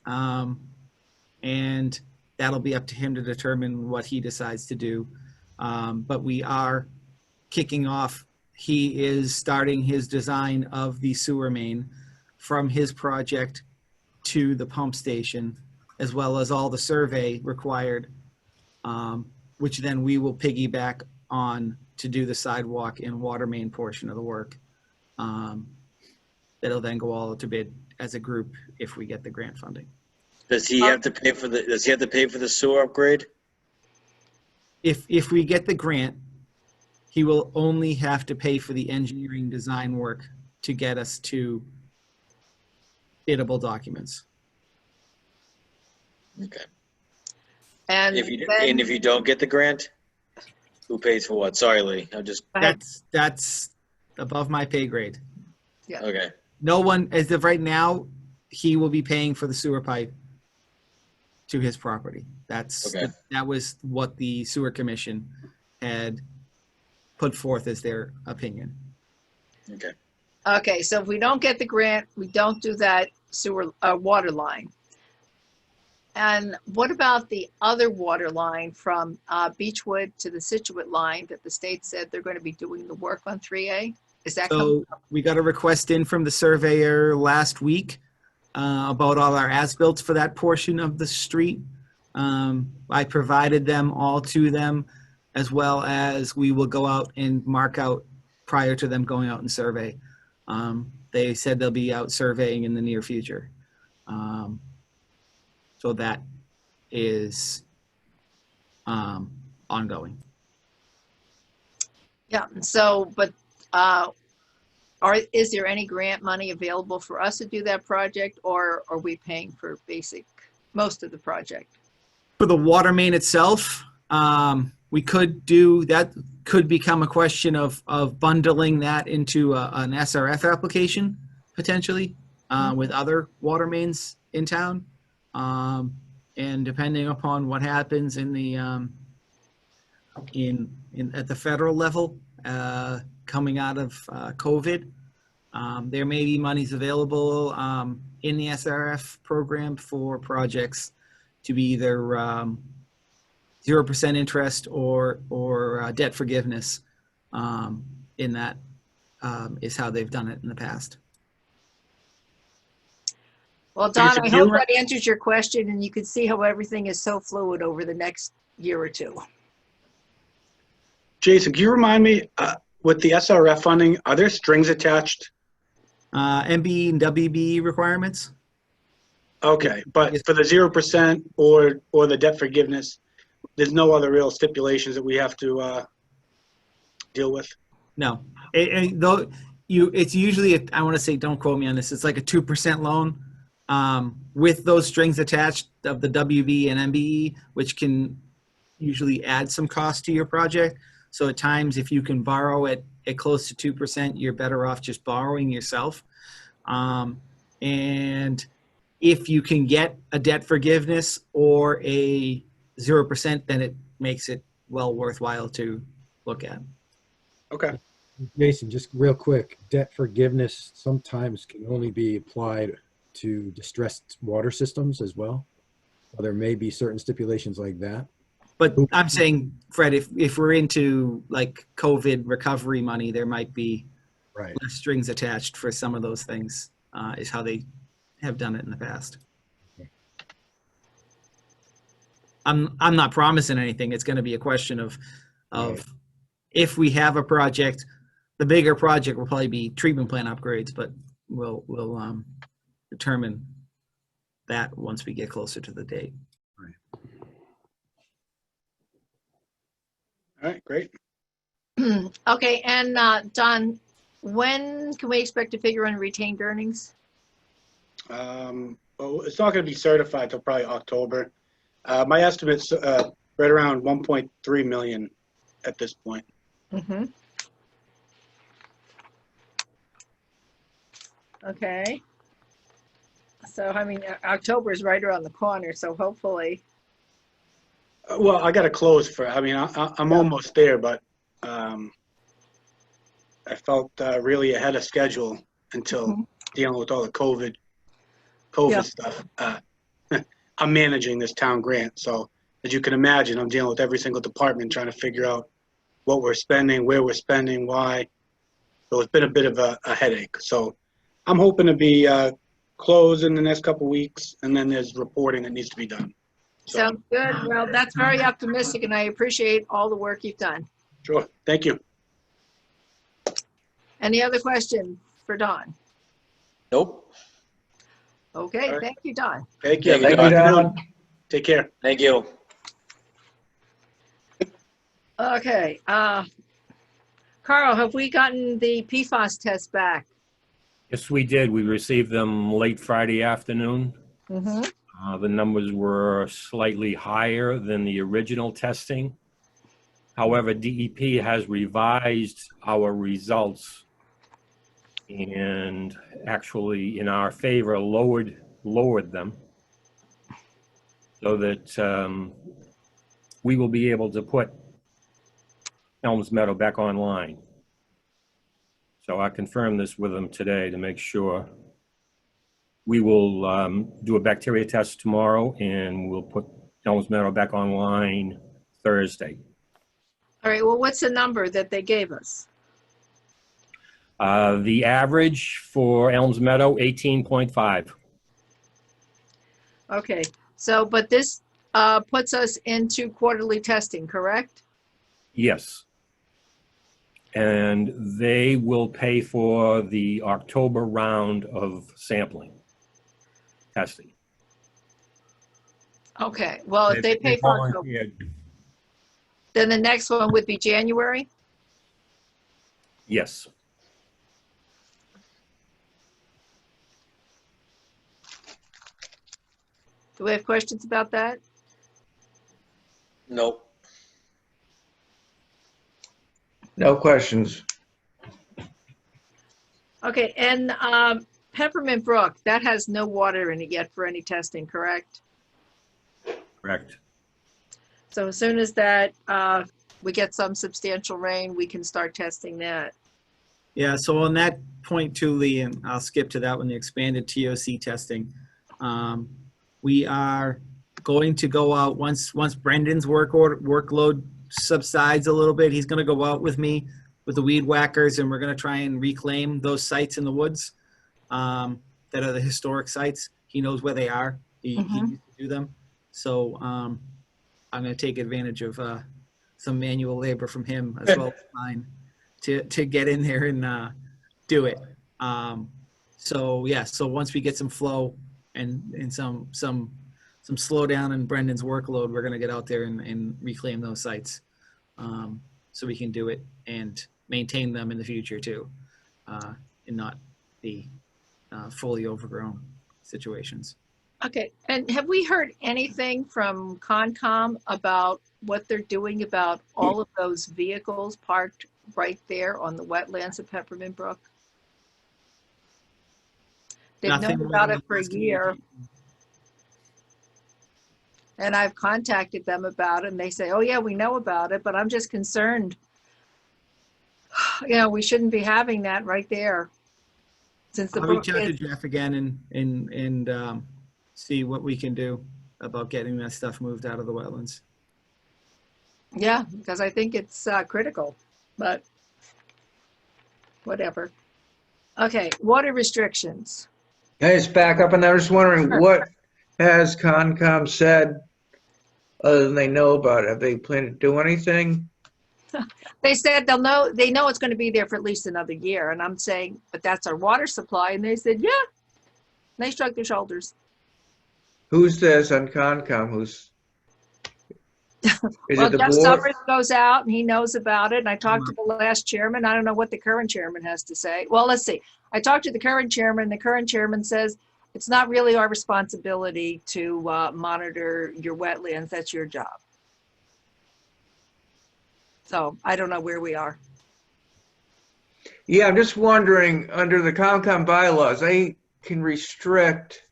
And that'll be up to him to determine what he decides to do. But we are kicking off, he is starting his design of the sewer main from his project to the pump station, as well as all the survey required, which then we will piggyback on to do the sidewalk and water main portion of the work. That'll then go all to bid as a group if we get the grant funding. Does he have to pay for the sewer upgrade? If we get the grant, he will only have to pay for the engineering design work to get us to biddable documents. Okay. And If you don't get the grant, who pays for what? Sorry, Lee. That's above my pay grade. Okay. No one, as of right now, he will be paying for the sewer pipe to his property. Okay. That was what the sewer commission had put forth as their opinion. Okay. Okay, so if we don't get the grant, we don't do that water line. And what about the other water line from Beechwood to the Situate line that the state said they're going to be doing the work on 3A? Is that coming? So we got a request in from the surveyor last week about all our as-built for that portion of the street. I provided them all to them, as well as we will go out and mark out prior to them going out and survey. They said they'll be out surveying in the near future. So that is ongoing. Yeah, so, but is there any grant money available for us to do that project, or are we paying for most of the project? For the water main itself, we could do, that could become a question of bundling that into an SRF application, potentially, with other water mains in town. And depending upon what happens in the, at the federal level, coming out of COVID. There may be monies available in the SRF program for projects to be either 0% interest or debt forgiveness. In that is how they've done it in the past. Well, Don, Jason, I do you hope re- that answers your question, and you can see how everything is so fluid over the next year or two. Jason, can you remind me, with the SRF funding, are there strings attached? MB and WB requirements? Okay, but Yes. for the 0% or the debt forgiveness, there's no other real stipulations that we have to deal with? No. Though it's usually, I want to say, don't quote me on this, it's like a 2% loan with those strings attached of the WB and MBE, which can usually add some cost to your project. So at times, if you can borrow at close to 2%, you're better off just borrowing yourself. And if you can get a debt forgiveness or a 0%, then it makes it well worthwhile to look at. Okay. Jason, just real quick, debt forgiveness sometimes can only be applied to distressed water systems as well. Or there may be certain stipulations like that. But I'm saying, Fred, if we're into like COVID recovery money, there might be Right. less strings attached for some of those things, is how they have done it in the past. I'm not promising anything. It's going to be a question of Right. if we have a project, the bigger project will probably be treatment plant upgrades, but we'll determine that once we get closer to the date. All right, great. Okay, and Don, when can we expect a figure on retained earnings? Well, it's not going to be certified till probably October. My estimate's right around 1.3 million at this point. Mm-hmm. Okay. So, I mean, October is right around the corner, so hopefully, Well, I got to close for, I mean, I'm almost there, but I felt really ahead of schedule until Mhm. dealing with all the COVID Yeah. stuff. I'm managing this town grant, so as you can imagine, I'm dealing with every single department trying to figure out what we're spending, where we're spending, why. So it's been a bit of a headache. So I'm hoping to be closed in the next couple weeks, and then there's reporting that needs to be done. So, sounds good. Well, that's very optimistic, and I appreciate all the work you've done. sure. Thank you. Any other questions for Don? Nope. Okay, All right. thank you, Don. Thank you. Thank you, Have a good Don. afternoon. Take care. Thank you. Okay, Carl, have we gotten the PFAS test back? Yes, we did. We received them late Friday afternoon. Mm-hmm. The numbers were slightly higher than the original testing. However, DEP has revised our results and actually, in our favor, lowered them so that we will be able to put Elms Meadow back online. So I confirmed this with them today to make sure. We will do a bacteria test tomorrow, and we'll put Elms Meadow back online Thursday. All right, well, what's the number that they gave us? The average for Elms Meadow, 18.5. Okay, so, but this puts us into quarterly testing, correct? Yes. And they will pay for the October round of sampling, testing. Okay, well, if they pay for October, volunteered. then the next one would be January? Yes. Do we have questions about that? Nope. No questions. Okay, and Peppermint Brook, that has no water in it yet for any testing, correct? Correct. So as soon as that, we get some substantial rain, we can start testing that. Yeah, so on that point too, Lee, and I'll skip to that one, the expanded TOC testing. We are going to go out once Brendan's workload subsides a little bit. He's going to go out with me with the weed whackers, and we're going to try and reclaim those sites in the woods that are the historic sites. He knows where they are. He used to do them. So I'm going to take advantage of some manual labor from him as well as mine to get in there and do it. So yeah, so once we get some flow and some slowdown in Brendan's workload, we're gonna get out there and reclaim those sites. So we can do it and maintain them in the future too, and not be fully overgrown situations. Okay, and have we heard anything from Concom about what they're doing about all of those vehicles parked right there on the wetlands of Peppermint Brook? They've Nothing known more about than it for a last year, communication. and I've contacted them about it, and they say, oh yeah, we know about it, but I'm just concerned. You know, we shouldn't be having that right there. Since the I'll brook reach out to is, Jeff again and see what we can do about getting that stuff moved out of the wetlands. yeah, because I think it's critical, but whatever. Okay, water restrictions. Can I just back up? And I was just wondering, Sure. what has Concom said other than they know about it? Have they planned to do anything? They said they know it's going to be there for at least another year. And I'm saying, but that's our water supply. And they said, yeah. And they shrugged their shoulders. Who's this on Concom? Who's? Is Well, it the Jeff board? Summers goes out and he knows about it. And I talked to the last chairman. I don't know what the current chairman has to say. Well, let's see. I talked to the current chairman. The current chairman says it's not really our responsibility to monitor your wetlands. That's your job. So I don't know where we are. Yeah, I'm just wondering, under the Concom bylaws, they can restrict,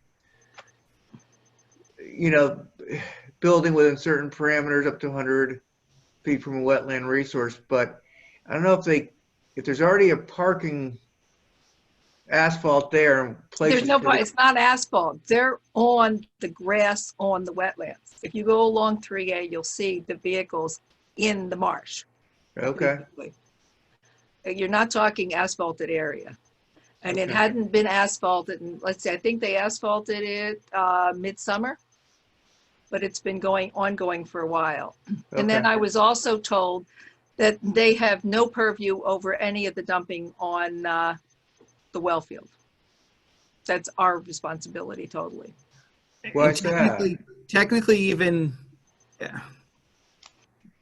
building within certain parameters up to 100 feet from a wetland resource, but I don't know if there's already a parking asphalt there and places. There's no, it's not asphalt. They're on the grass on the wetlands. If you go along 3A, you'll see the vehicles in the marsh. Okay, You're not talking asphalted area. And it Okay. hadn't been asphalted, and let's see, I think they asphalted it midsummer, but it's been ongoing for a while. And then okay. I was also told that they have no purview over any of the dumping on the well field. That's our responsibility totally. Why's that? Technically, even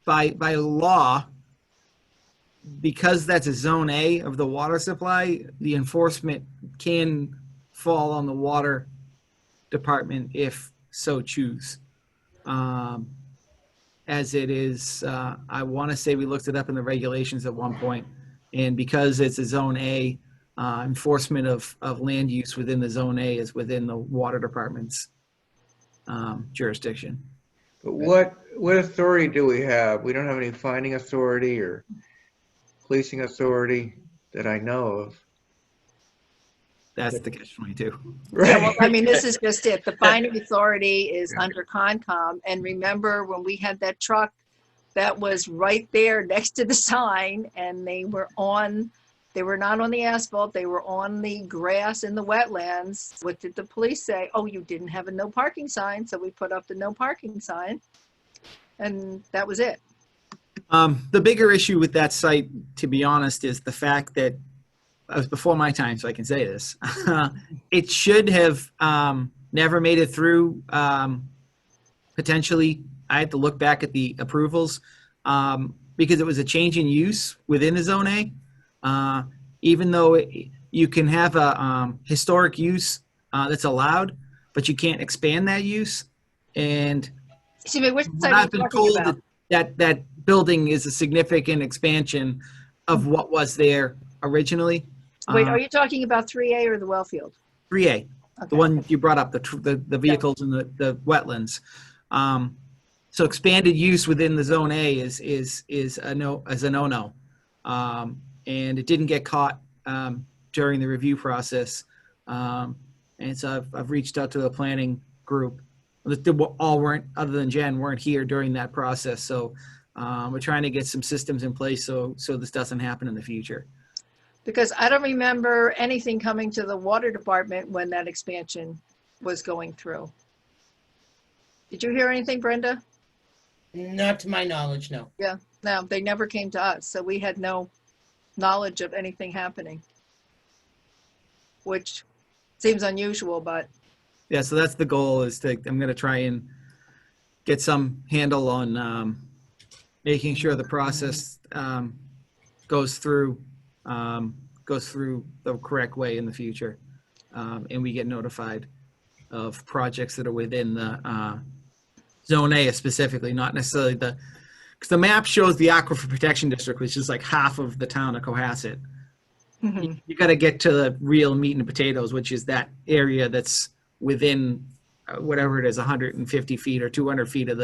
by law, because that's a zone A of the water supply, the enforcement can fall on the water department if so choose. As it is, I want to say we looked it up in the regulations at one point, and because it's a zone A, enforcement of land use within the zone A is within the water department's jurisdiction. But what authority do we have? We don't have any finding authority or policing authority that I know of. That's the catch-22. Yeah, Right. well, I mean, this is just it. The finding authority is under Concom. And remember when we had that truck that was right there next to the sign, and they were not on the asphalt, they were on the grass in the wetlands. What did the police say? Oh, you didn't have a no parking sign. So we put up the no parking sign, and that was it. The bigger issue with that site, to be honest, is the fact that it was before my time, so I can say this. It should have never made it through. Potentially, I had to look back at the approvals because it was a change in use within the Zone A. Even though you can have a historic use that's allowed, but you can't expand that use. And Excuse me, which what site are I've you been talking told about? that building is a significant expansion of what was there originally. Wait, are you talking about 3A or the well field? 3A, the Okay. one you brought up, the vehicles in the wetlands. So expanded use within the Zone A is a no-no. And it didn't get caught during the review process. And so I've reached out to the planning group. They all weren't, other than Jen, weren't here during that process. So we're trying to get some systems in place so this doesn't happen in the future. Because I don't remember anything coming to the water department when that expansion was going through. Did you hear anything, Brenda? Not to my knowledge, no. No, they never came to us, so we had no knowledge of anything happening, which seems unusual, but Yeah, so that's the goal, is I'm going to try and get some handle on making sure the process goes through the correct way in the future. And we get notified of projects that are within the Zone A specifically, not necessarily because the map shows the Aquifer Protection District, which is like half of the town of Cohasset. mhm. You got to get to the real meat and potatoes, which is that area that's within whatever it is, 150 feet or 200 feet of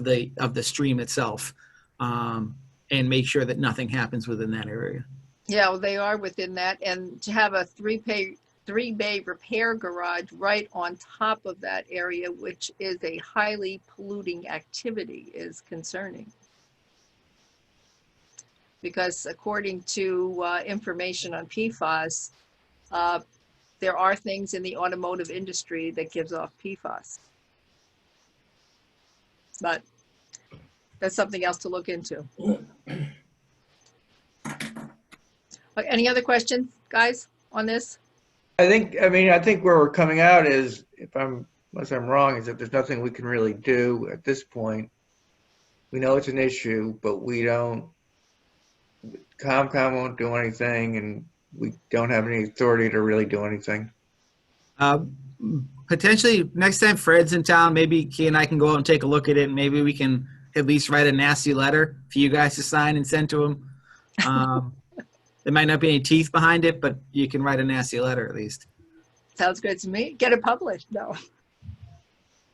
the stream itself, and make sure that nothing happens within that area. Yeah, well, they are within that, and to have a three-bay repair garage right on top of that area, which is a highly polluting activity, is concerning. Because according to information on PFAS, there are things in the automotive industry that gives off PFAS. But that's something else to look into. Any other questions, guys, on this? I think where we're coming out is, unless I'm wrong, is that there's nothing we can really do at this point. We know it's an issue, but COMCOM won't do anything, and we don't have any authority to really do anything. Potentially next time Fred's in town, maybe he and I can go out and take a look at it, and maybe we can at least write a nasty letter for you guys to sign and send to him. There might not be any teeth behind it, but you can write a nasty letter at least. Sounds good to me. Get it published. No.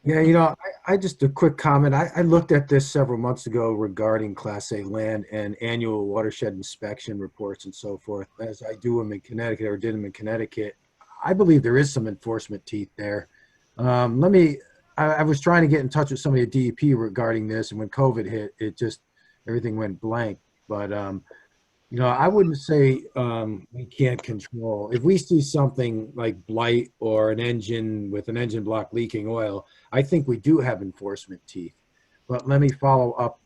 Yeah, I just a quick comment. I looked at this several months ago regarding Class A land and annual watershed inspection reports and so forth. As I do them in Connecticut, or did them in Connecticut, I believe there is some enforcement teeth there. I was trying to get in touch with somebody at DEP regarding this, and when COVID hit, everything went blank. But I wouldn't say we can't control. If we see something like blight or an engine with an engine block leaking oil, I think we do have enforcement teeth. But let me follow up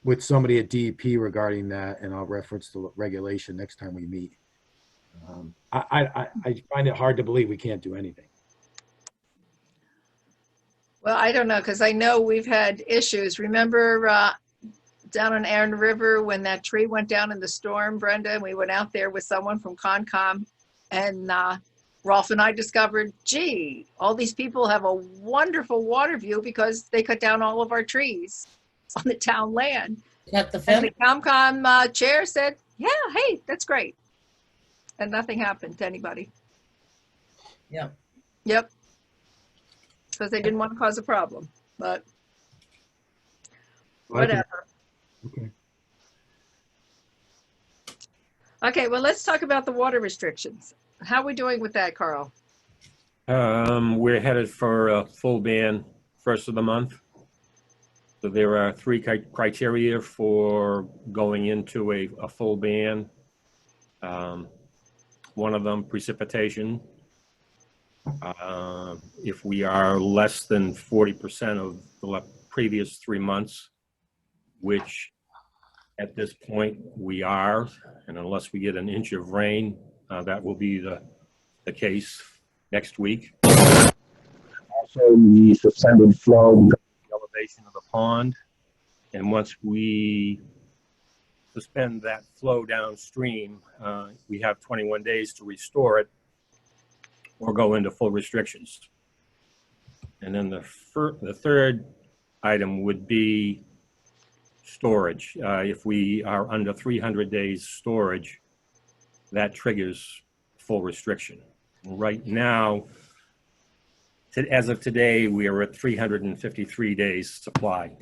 with somebody at DEP regarding that, and I'll reference the regulation next time we meet. I find it hard to believe we can't do anything. Well, I don't know, because I know we've had issues. Remember down on Aaron River when that tree went down in the storm, Brenda, and we went out there with someone from Concom, and Rolf and I discovered, gee, all these people have a wonderful water view because they cut down all of our trees on the town land. Cut the And fence. the COMCOM chair said, yeah, hey, that's great. And nothing happened to anybody. Yeah. Yep. Because they didn't want to cause a problem, but whatever. Okay. Okay, well, let's talk about the water restrictions. How are we doing with that, Carl? We're headed for a full ban first of the month. So there are three criteria for going into a full ban. One of them, precipitation. If we are less than 40% of the previous 3 months, which at this point we are, and unless we get an inch of rain, that will be the case next week. Also, the suspended flow, the elevation of the pond, and once we suspend that flow downstream, we have 21 days to restore it or go into full restrictions. And then the third item would be storage. If we are under 300 days storage, that triggers full restriction. Right now, as of today, we are at 353 days supply.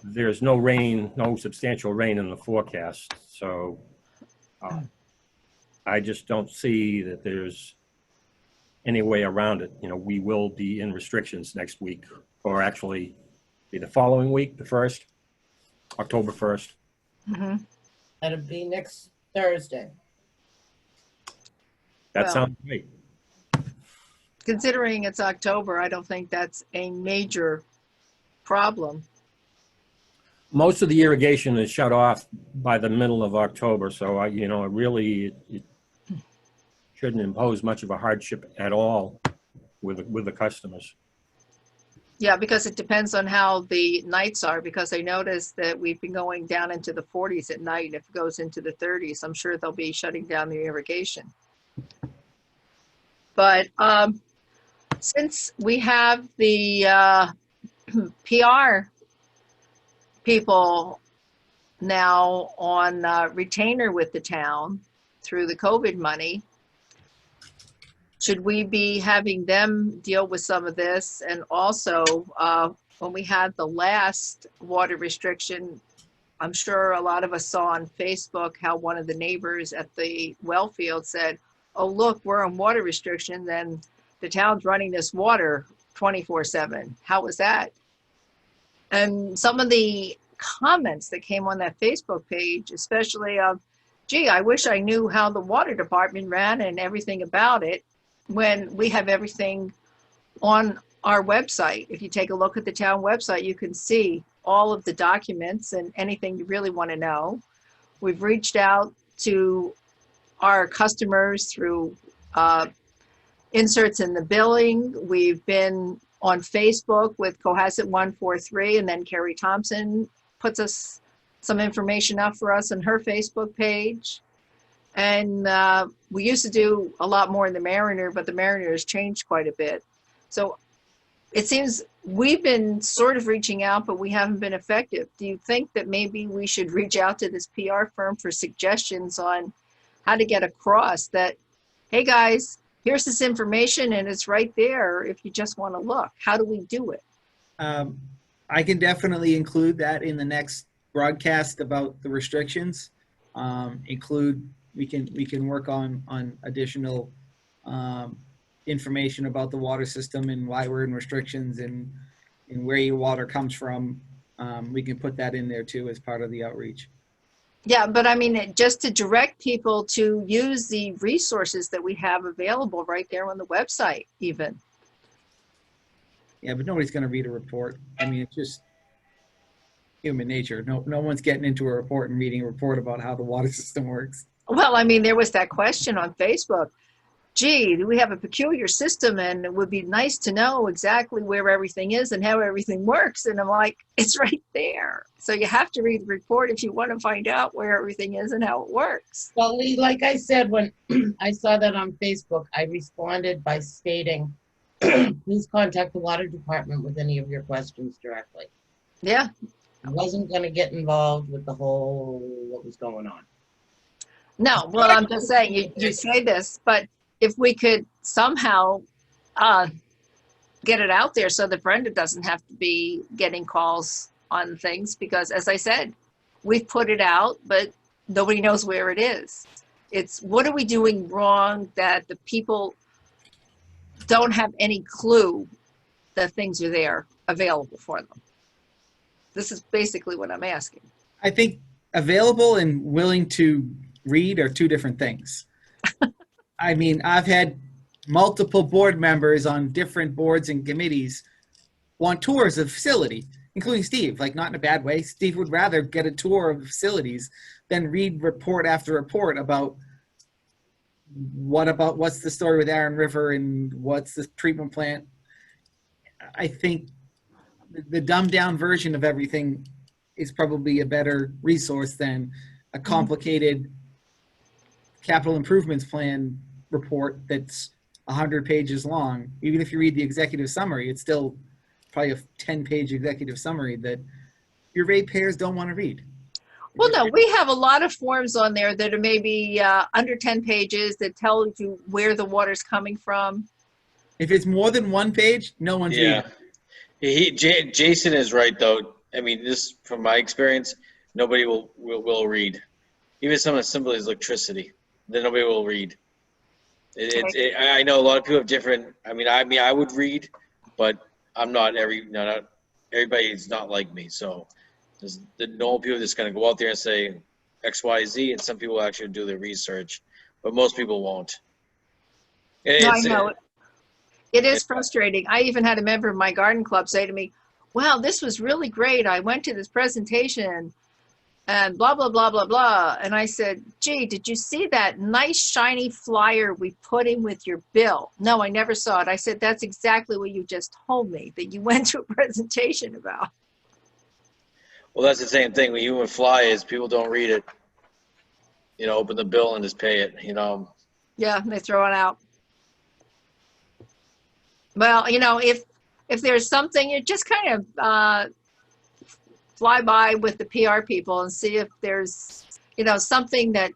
There's no rain, no substantial rain in the forecast. So I just don't see that there's any way around it. You know, we will be in restrictions next week, or actually be the following week, the 1st, October 1st. Mhm. That'll be next Thursday. That Well- sounds great. Considering it's October, I don't think that's a major problem. Most of the irrigation is shut off by the middle of October, so it shouldn't impose much of a hardship at all with the customers. Yeah, because it depends on how the nights are, because I noticed that we've been going down into the 40s at night. If it goes into the 30s, I'm sure they'll be shutting down the irrigation. But since we have the PR people now on retainer with the town through the COVID money, should we be having them deal with some of this? And also, when we had the last water restriction, I'm sure a lot of us saw on Facebook how one of the neighbors at the well field said, oh, look, we're on water restriction, then the town's running this water 24/7. How was that? And some of the comments that came on that Facebook page, especially of, gee, I wish I knew how the water department ran and everything about it, when we have everything on our website. If you take a look at the town website, you can see all of the documents and anything you really want to know. We've reached out to our customers through inserts in the billing. We've been on Facebook with Cohasset 143, and then Carrie Thompson puts us some information up for us on her Facebook page. And we used to do a lot more in the Mariner, but the Mariner has changed quite a bit. So it seems we've been sort of reaching out, but we haven't been effective. Do you think that maybe we should reach out to this PR firm for suggestions on how to get across that, hey guys, here's this information and it's right there if you just want to look? How do we do it? I can definitely include that in the next broadcast about the restrictions. We can work on additional information about the water system and why we're in restrictions and where your water comes from. We can put that in there too as part of the outreach. Yeah, but I mean, just to direct people to use the resources that we have available right there on the website even. Yeah, but nobody's going to read a report. I mean, it's just human nature. No one's getting into a report and reading a report about how the water system works. Well, I mean, there was that question on Facebook. Gee, do we have a peculiar system? And it would be nice to know exactly where everything is and how everything works. And I'm like, it's right there. So you have to read the report if you want to find out where everything is and how it works. Well, Lee, like I said, when I saw that on Facebook, I responded by stating, please contact the water department with any of your questions directly. Yeah. I wasn't going to get involved with the whole, what was going on. No, well, I'm just saying, you say this, but if we could somehow get it out there so that Brenda doesn't have to be getting calls on things, because as I said, we've put it out, but nobody knows where it is. It's what are we doing wrong that the people don't have any clue that things are there available for them? This is basically what I'm asking. I think available and willing to read are two different things. I mean, I've had multiple board members on different boards and committees want tours of facility, including Steve, like not in a bad way. Steve would rather get a tour of facilities than read report after report about what's the story with Aaron River and what's the treatment plant. I think the dumbed down version of everything is probably a better resource than a complicated capital improvements plan report that's 100 pages long. Even if you read the executive summary, it's still probably a 10-page executive summary that your ratepayers don't want to read. Well, no, we have a lot of forms on there that are maybe under 10 pages that tell you where the water's coming from. If it's more than one page, no one's reading. Jason is right though. I mean, this from my experience, nobody will read. Even something as simple as electricity. then nobody will read. I know a lot of people have different. I mean, I would read, but I'm not not everybody's not like me. So there's the normal people just gonna go out there and say X, Y, Z, and some people actually do their research, but most people won't. No, I know. It is frustrating. I even had a member of my garden club say to me, wow, this was really great. I went to this presentation and blah, blah, blah, blah, blah. And I said, gee, did you see that nice shiny flyer we put in with your bill? No, I never saw it. I said, that's exactly what you just told me, that you went to a presentation about. Well, that's the same thing. When you with flyers, people don't read it. Open the bill and just pay it. Yeah, they throw it out. Well, if there's something, you just kind of fly by with the PR people and see if there's, something that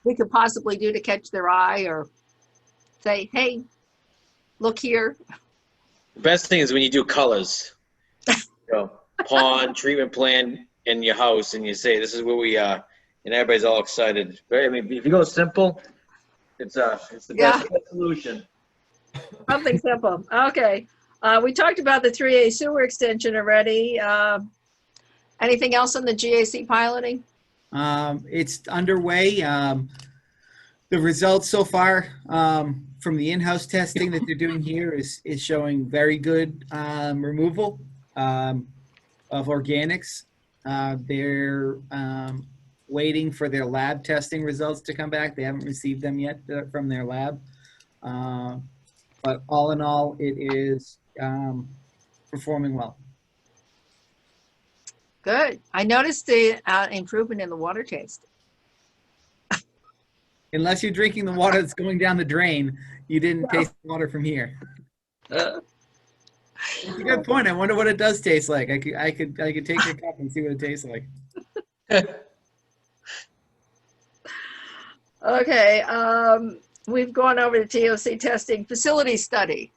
we could possibly do to catch their eye, or say, hey, look here. The best thing is when you do colors. Pond, treatment plan in your house, and you say, this is where we are, and everybody's all excited. But, I mean, if you go simple, it's the best solution. Something simple. Okay. We talked about the 3A sewer extension already. Anything else on the GAC piloting? It's underway. The results so far from the in-house testing that they're doing here is showing very good removal of organics. They're waiting for their lab testing results to come back. They haven't received them yet from their lab. But all in all, it is performing well. Good. I noticed the improvement in the water taste. Unless you're drinking the water that's going down the drain, you didn't taste the water from here. That's a good point. I wonder what it does taste like. I could take your cup and see what it tastes like. Okay. We've gone over the TOC testing facility study.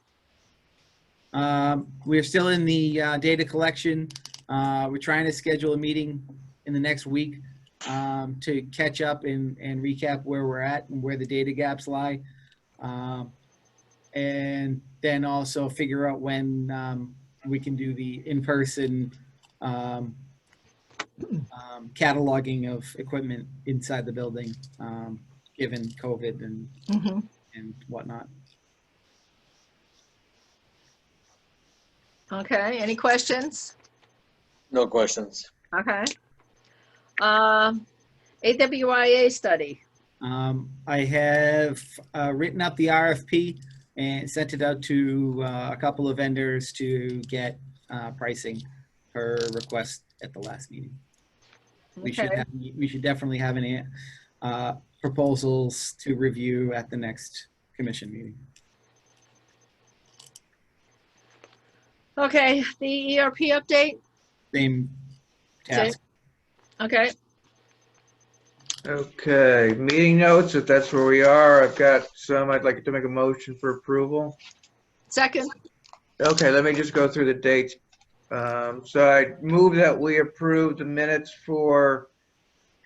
We're still in the data collection. We're trying to schedule a meeting in the next week to catch up and recap where we're at and where the data gaps lie. And then also figure out when we can do the in-person cataloging of equipment inside the building, given COVID and whatnot. Okay. Any questions? No questions. Okay. AWIA study. I have written up the RFP and sent it out to a couple of vendors to get pricing per request at the last meeting. We should definitely have any proposals to review at the next commission meeting. Okay. The ERP update. Same task. Okay. Okay, meeting notes, if that's where we are. I've got some I'd like to make a motion for approval. Second. Okay, let me just go through the dates. So I move that we approve the minutes for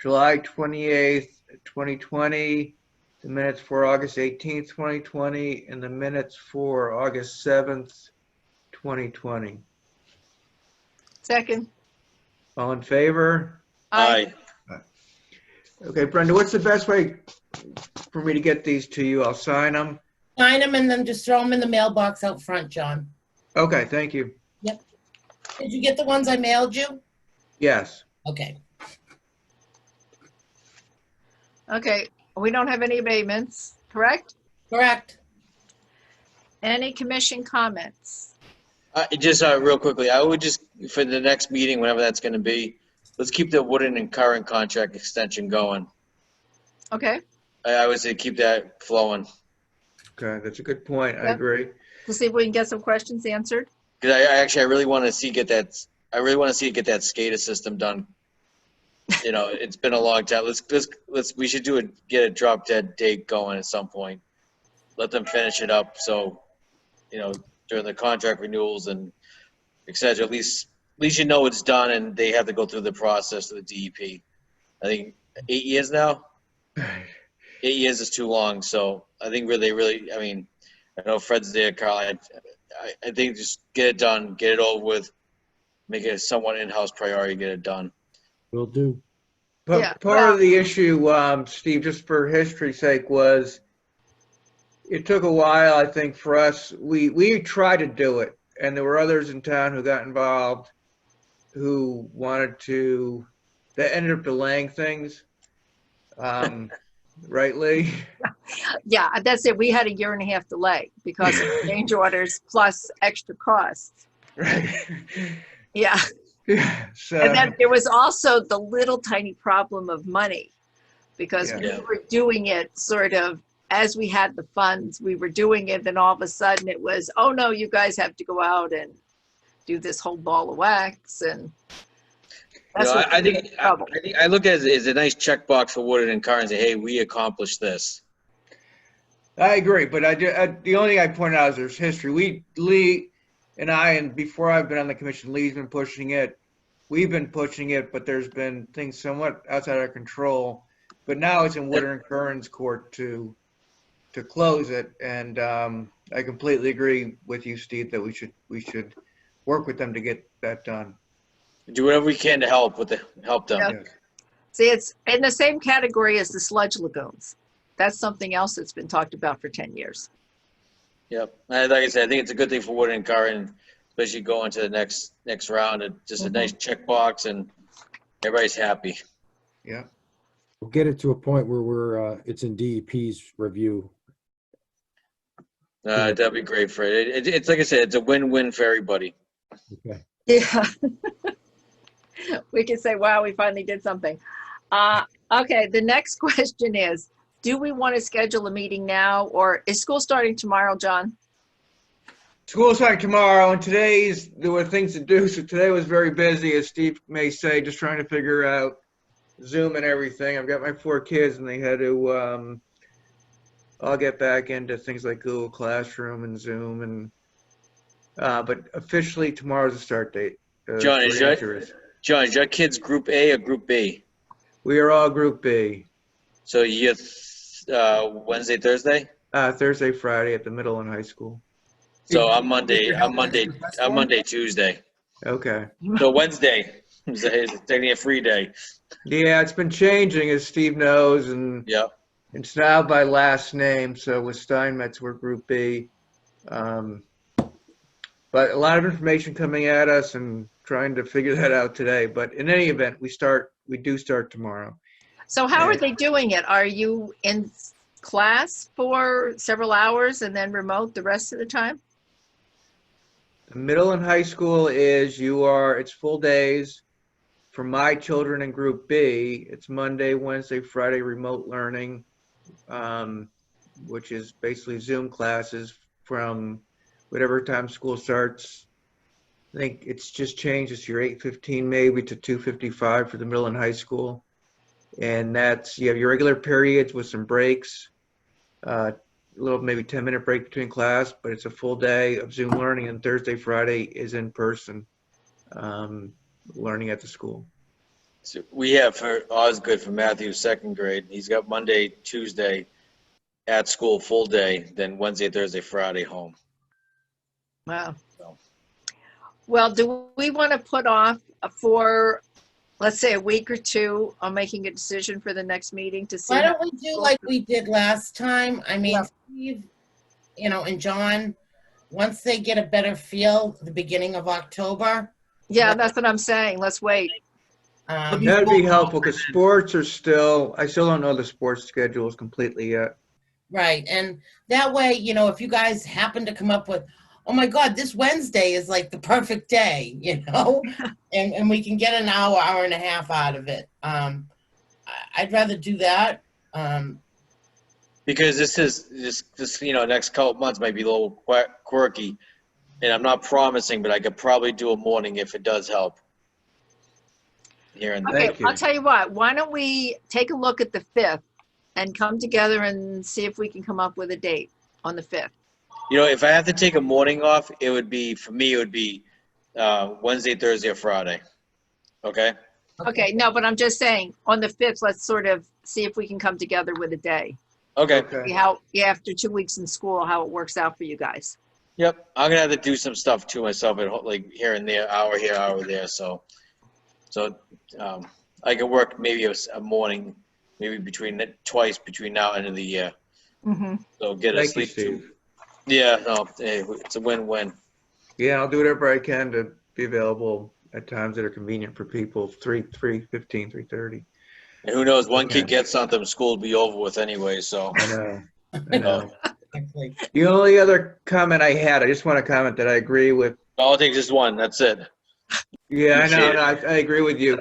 July 28th, 2020, the minutes for August 18th, 2020, and the minutes for August 7th, 2020. Second. All in favor? Aye. Okay, Brenda, what's the best way for me to get these to you? I'll sign them. Sign them and then just throw them in the mailbox out front, John. Okay, thank you. Yep. Did you get the ones I mailed you? Yes. Okay. Okay. We don't have any abatements, correct? Correct. Any commission comments? Just real quickly, I would just, for the next meeting, whenever that's going to be, let's keep the Woodard and current contract extension going. Okay. I would say keep that flowing. Okay, that's a good point. I Yep. agree. To see if we can get some questions answered. Because I really want to see get that SCADA system done. It's been a long time. We should get a drop dead date going at some point. Let them finish it up. So, during the contract renewals and et cetera, at least it's done and they have to go through the process of the DEP. I think 8 years now. 8 years is too long, so I think really, I mean, I know Fred's there, Carl. I think just get it done, get it over with, make it a somewhat in-house priority, get it done. Will do. But Yeah, part well- of the issue, Steve, just for history's sake, was it took a while, I think, for us. We tried to do it, and there were others in town who got involved who wanted to, that ended up delaying things. Right, Lee? Yeah, that's it. We had a year and a half delay because of change orders plus extra costs. Right. Yeah. So, And then there was also the little tiny problem of money because we Yeah. were doing it sort of as we had the funds, we were doing it. Then all of a sudden it was, oh no, you guys have to go out and do this whole ball of wax. And that's what I we were think in trouble. I look at it as a nice checkbox for Woodard and Carr and say, hey, we accomplished this. I agree, but the only thing I point out is there's history. Lee and I, and before I've been on the commission, Lee's been pushing it. We've been pushing it, but there's been things somewhat outside our control. But now it's in Woodard and Curran's court to close it, and I completely agree with you, Steve, that we should work with them to get that done. Do whatever we can to help them. Yeah. Yes. See, it's in the same category as the sludge lagoons. That's something else that's been talked about for 10 years. Yep. And like I said, I think it's a good thing for Woodard and Carr, and especially going to the next round. And just a nice checkbox, and everybody's happy. Yeah. We'll get it to a point where it's in DEP's review. That'd be great for it. It's like I said, it's a win-win for everybody. Okay. Yeah. We can say, wow, we finally did something. Okay, the next question is, do we want to schedule a meeting now, or is school starting tomorrow, John? School's starting tomorrow, and there were things to do, so today was very busy, as Steve may say, just trying to figure out Zoom and everything. I've got my 4 kids, and they had to, I'll get back into things like Google Classroom and Zoom, and but officially tomorrow's the start date. John, short is your- answer is, John, is your kids Group A or Group B? we are all Group B, So you Wednesday, Thursday. Thursday, Friday at the middle and high school. So I'm Monday, Tuesday. Okay. So Wednesday is technically a free day. Yeah, it's been changing, as Steve knows, and Yep. it's now by last name. So with Steinmetz, we're Group B. But a lot of information coming at us and trying to figure that out today. But in any event, we do start tomorrow. So how are they doing it? Are you in class for several hours and then remote the rest of the time? The middle and high school it's full days. For my children in Group B, it's Monday, Wednesday, Friday remote learning, which is basically Zoom classes from whatever time school starts. I think it's just changed. It's your 8:15 maybe to 2:55 for the middle and high school. And you have your regular periods with some breaks, a little maybe 10-minute break between class, but it's a full day of Zoom learning, and Thursday, Friday is in person learning at the school. So we have for Osgood for Matthew's 2nd grade. He's got Monday, Tuesday at school full day, then Wednesday, Thursday, Friday home. Wow. So. Well, do we want to put off for, let's say, a week or two on making a decision for the next meeting to see? Why don't we do like we did last time? I mean, Yeah. Steve, and John, once they get a better feel, the beginning of October. Yeah, that's what I'm saying. Let's wait. That'd be helpful because I still don't know the sports schedules completely yet. Right, and that way, if you guys happen to come up with, oh my God, this Wednesday is like the perfect day, and we can get an hour and a half out of it. I'd rather do that. Because this next couple months might be a little quirky, and I'm not promising, but I could probably do a morning if it does help. Here and there. Okay, Thank you. I'll tell you what, why don't we take a look at the 5th and come together and see if we can come up with a date on the 5th. If I have to take a morning off, it would be Wednesday, Thursday, or Friday. Okay? Okay, no, but I'm just saying, on the 5th, let's sort of see if we can come together with a day. Okay. See how, after 2 weeks in school, how it works out for you guys. Yep. I'm gonna have to do some stuff to myself at home, like here and there, hour here, hour there. So I can work maybe a morning, maybe twice between now and end of the year. Mm-hmm. So get a Thank you, sleep. Steve. Yeah. No. Hey, it's a win-win. Yeah, I'll do whatever I can to be available at times that are convenient for people, 3:15, 3:30. And who knows? One Okay. kid gets something, school will be over with anyway. So. I know. I know. Exactly. The only other comment I had, I just want to comment that I agree with. All it takes is one. That's it. Yeah, I know. Appreciate No, I agree with you.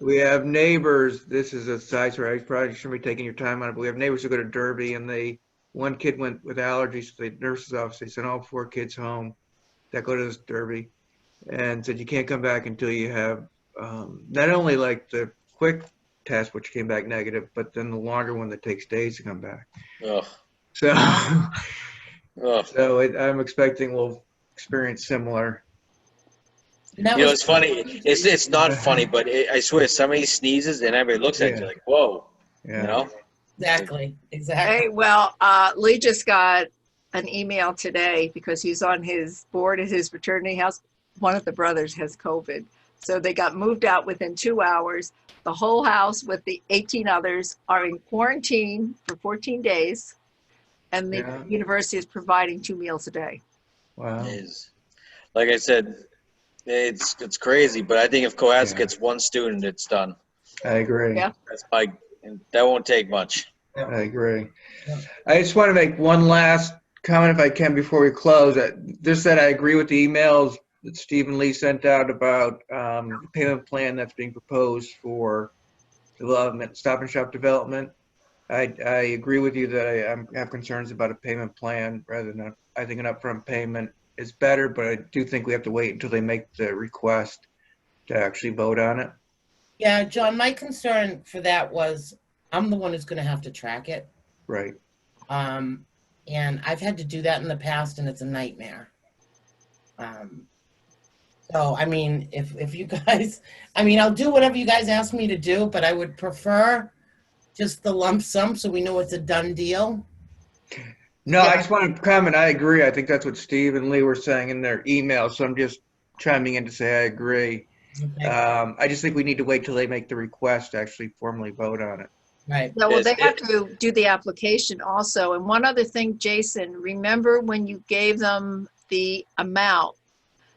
We have neighbors. This is a side story. I probably shouldn't be taking your time on it, but we have neighbors who go to Derby, and one kid went with allergies. So the nurse's office, they sent all 4 kids home that go to this Derby, and said you can't come back until you have not only like the quick test, which came back negative, but then the longer one that takes days to come back. Ugh. So, Ugh. I'm expecting we'll experience similar. And that You know, was- it's funny. It's not funny, but I swear somebody sneezes and everybody looks at you like, "Whoa!" Yeah. You know? Exactly. Hey, well, Lee just got an email today because he's on his board at his fraternity house. One of the brothers has COVID. So they got moved out within 2 hours. The whole house with the 18 others are in quarantine for 14 days. And the Yeah. university is providing 2 meals a day. Wow. Is like I said, it's crazy. But I think if Cohasset Yeah. gets one student, it's done. I agree. Yeah. And that won't take much. I agree. Yeah. I just want to make one last comment if I can before we close. Just that I agree with the emails that Stephen Lee sent out about the payment plan that's being proposed for development, Stop and Shop development. I agree with you that I have concerns about a payment plan rather than I think an upfront payment is better, but I do think we have to wait until they make the request to actually vote on it. Yeah, John, my concern for that was I'm the one who's going to have to track it. Right. And I've had to do that in the past and it's a nightmare. So, I mean, if you guys, I mean, I'll do whatever you guys ask me to do, but I would prefer just the lump sum so we know it's a done deal. No, Yeah. I just want to comment. I agree. I think that's what Steve and Lee were saying in their email. So I'm just chiming in to say I agree. Okay. I just think we need to wait till they make the request to actually formally vote on it. Right. No, well, they Yes, have to do the application also. And one other thing, Jason, remember when you gave them the amount,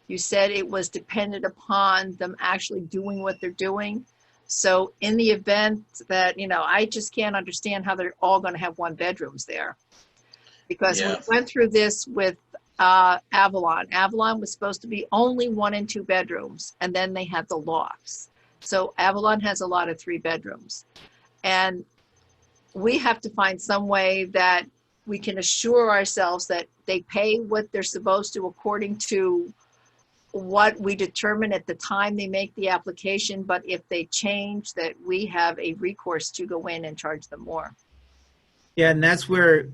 you said it was dependent upon them actually doing what they're doing. So in the event that, I just can't understand how they're all going to have 1 bedrooms there. Because we Yeah. went through this with Avalon. Avalon was supposed to be only 1 and 2 bedrooms, and then they had the lofts. So Avalon has a lot of 3 bedrooms. And we have to find some way that we can assure ourselves that they pay what they're supposed to according to what we determine at the time they make the application. But if they change, that we have a recourse to go in and charge them more. Yeah, and that's where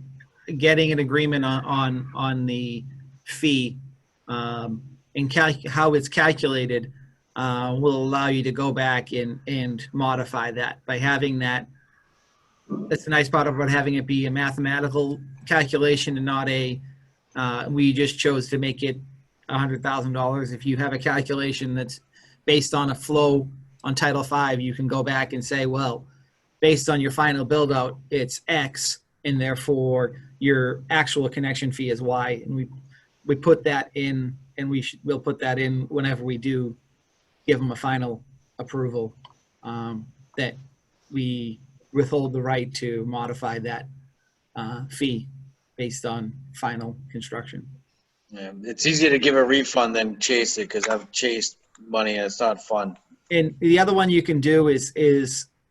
getting an agreement on the fee and how it's calculated will allow you to go back and modify that by having that. That's the nice part about having it be a mathematical calculation and not we just chose to make it $100,000. If you have a calculation that's based on a flow on Title V, you can go back and say, well, based on your final build out, it's X, and therefore your actual connection fee is Y. And we put that in, and we'll put that in whenever we do give them a final approval, that we withhold the right to modify that fee based on final construction. Yeah, it's easier to give a refund than chase it because I've chased money and it's not fun. And the other one you can do is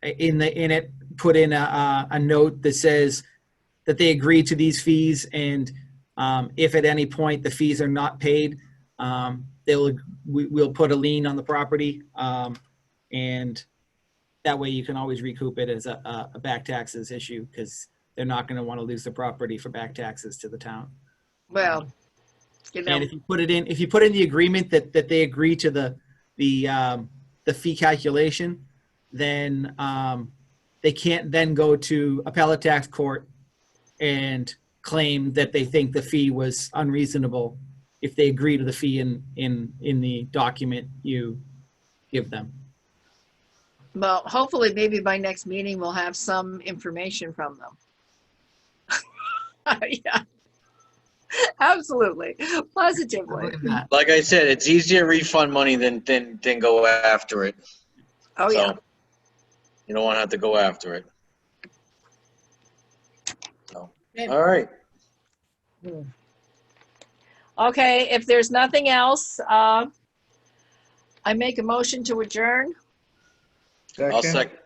in it put in a note that says that they agree to these fees, and if at any point the fees are not paid, we'll put a lien on the property, and that way you can always recoup it as a back taxes issue because they're not going to want to lose the property for back taxes to the town. Well, And if you put it in the agreement that they agree to the fee calculation, then they can't then go to appellate tax court and claim that they think the fee was unreasonable if they agree to the fee in the document you give them. Well, hopefully, maybe by next meeting, we'll have some information from them. Yeah. Absolutely, I positively. believe that. Like I said, it's easier to refund money than go after it. Oh, yeah. So, you don't want to have to go after it. So, all right. Okay, if there's nothing else, I make a motion to adjourn. I'll Second.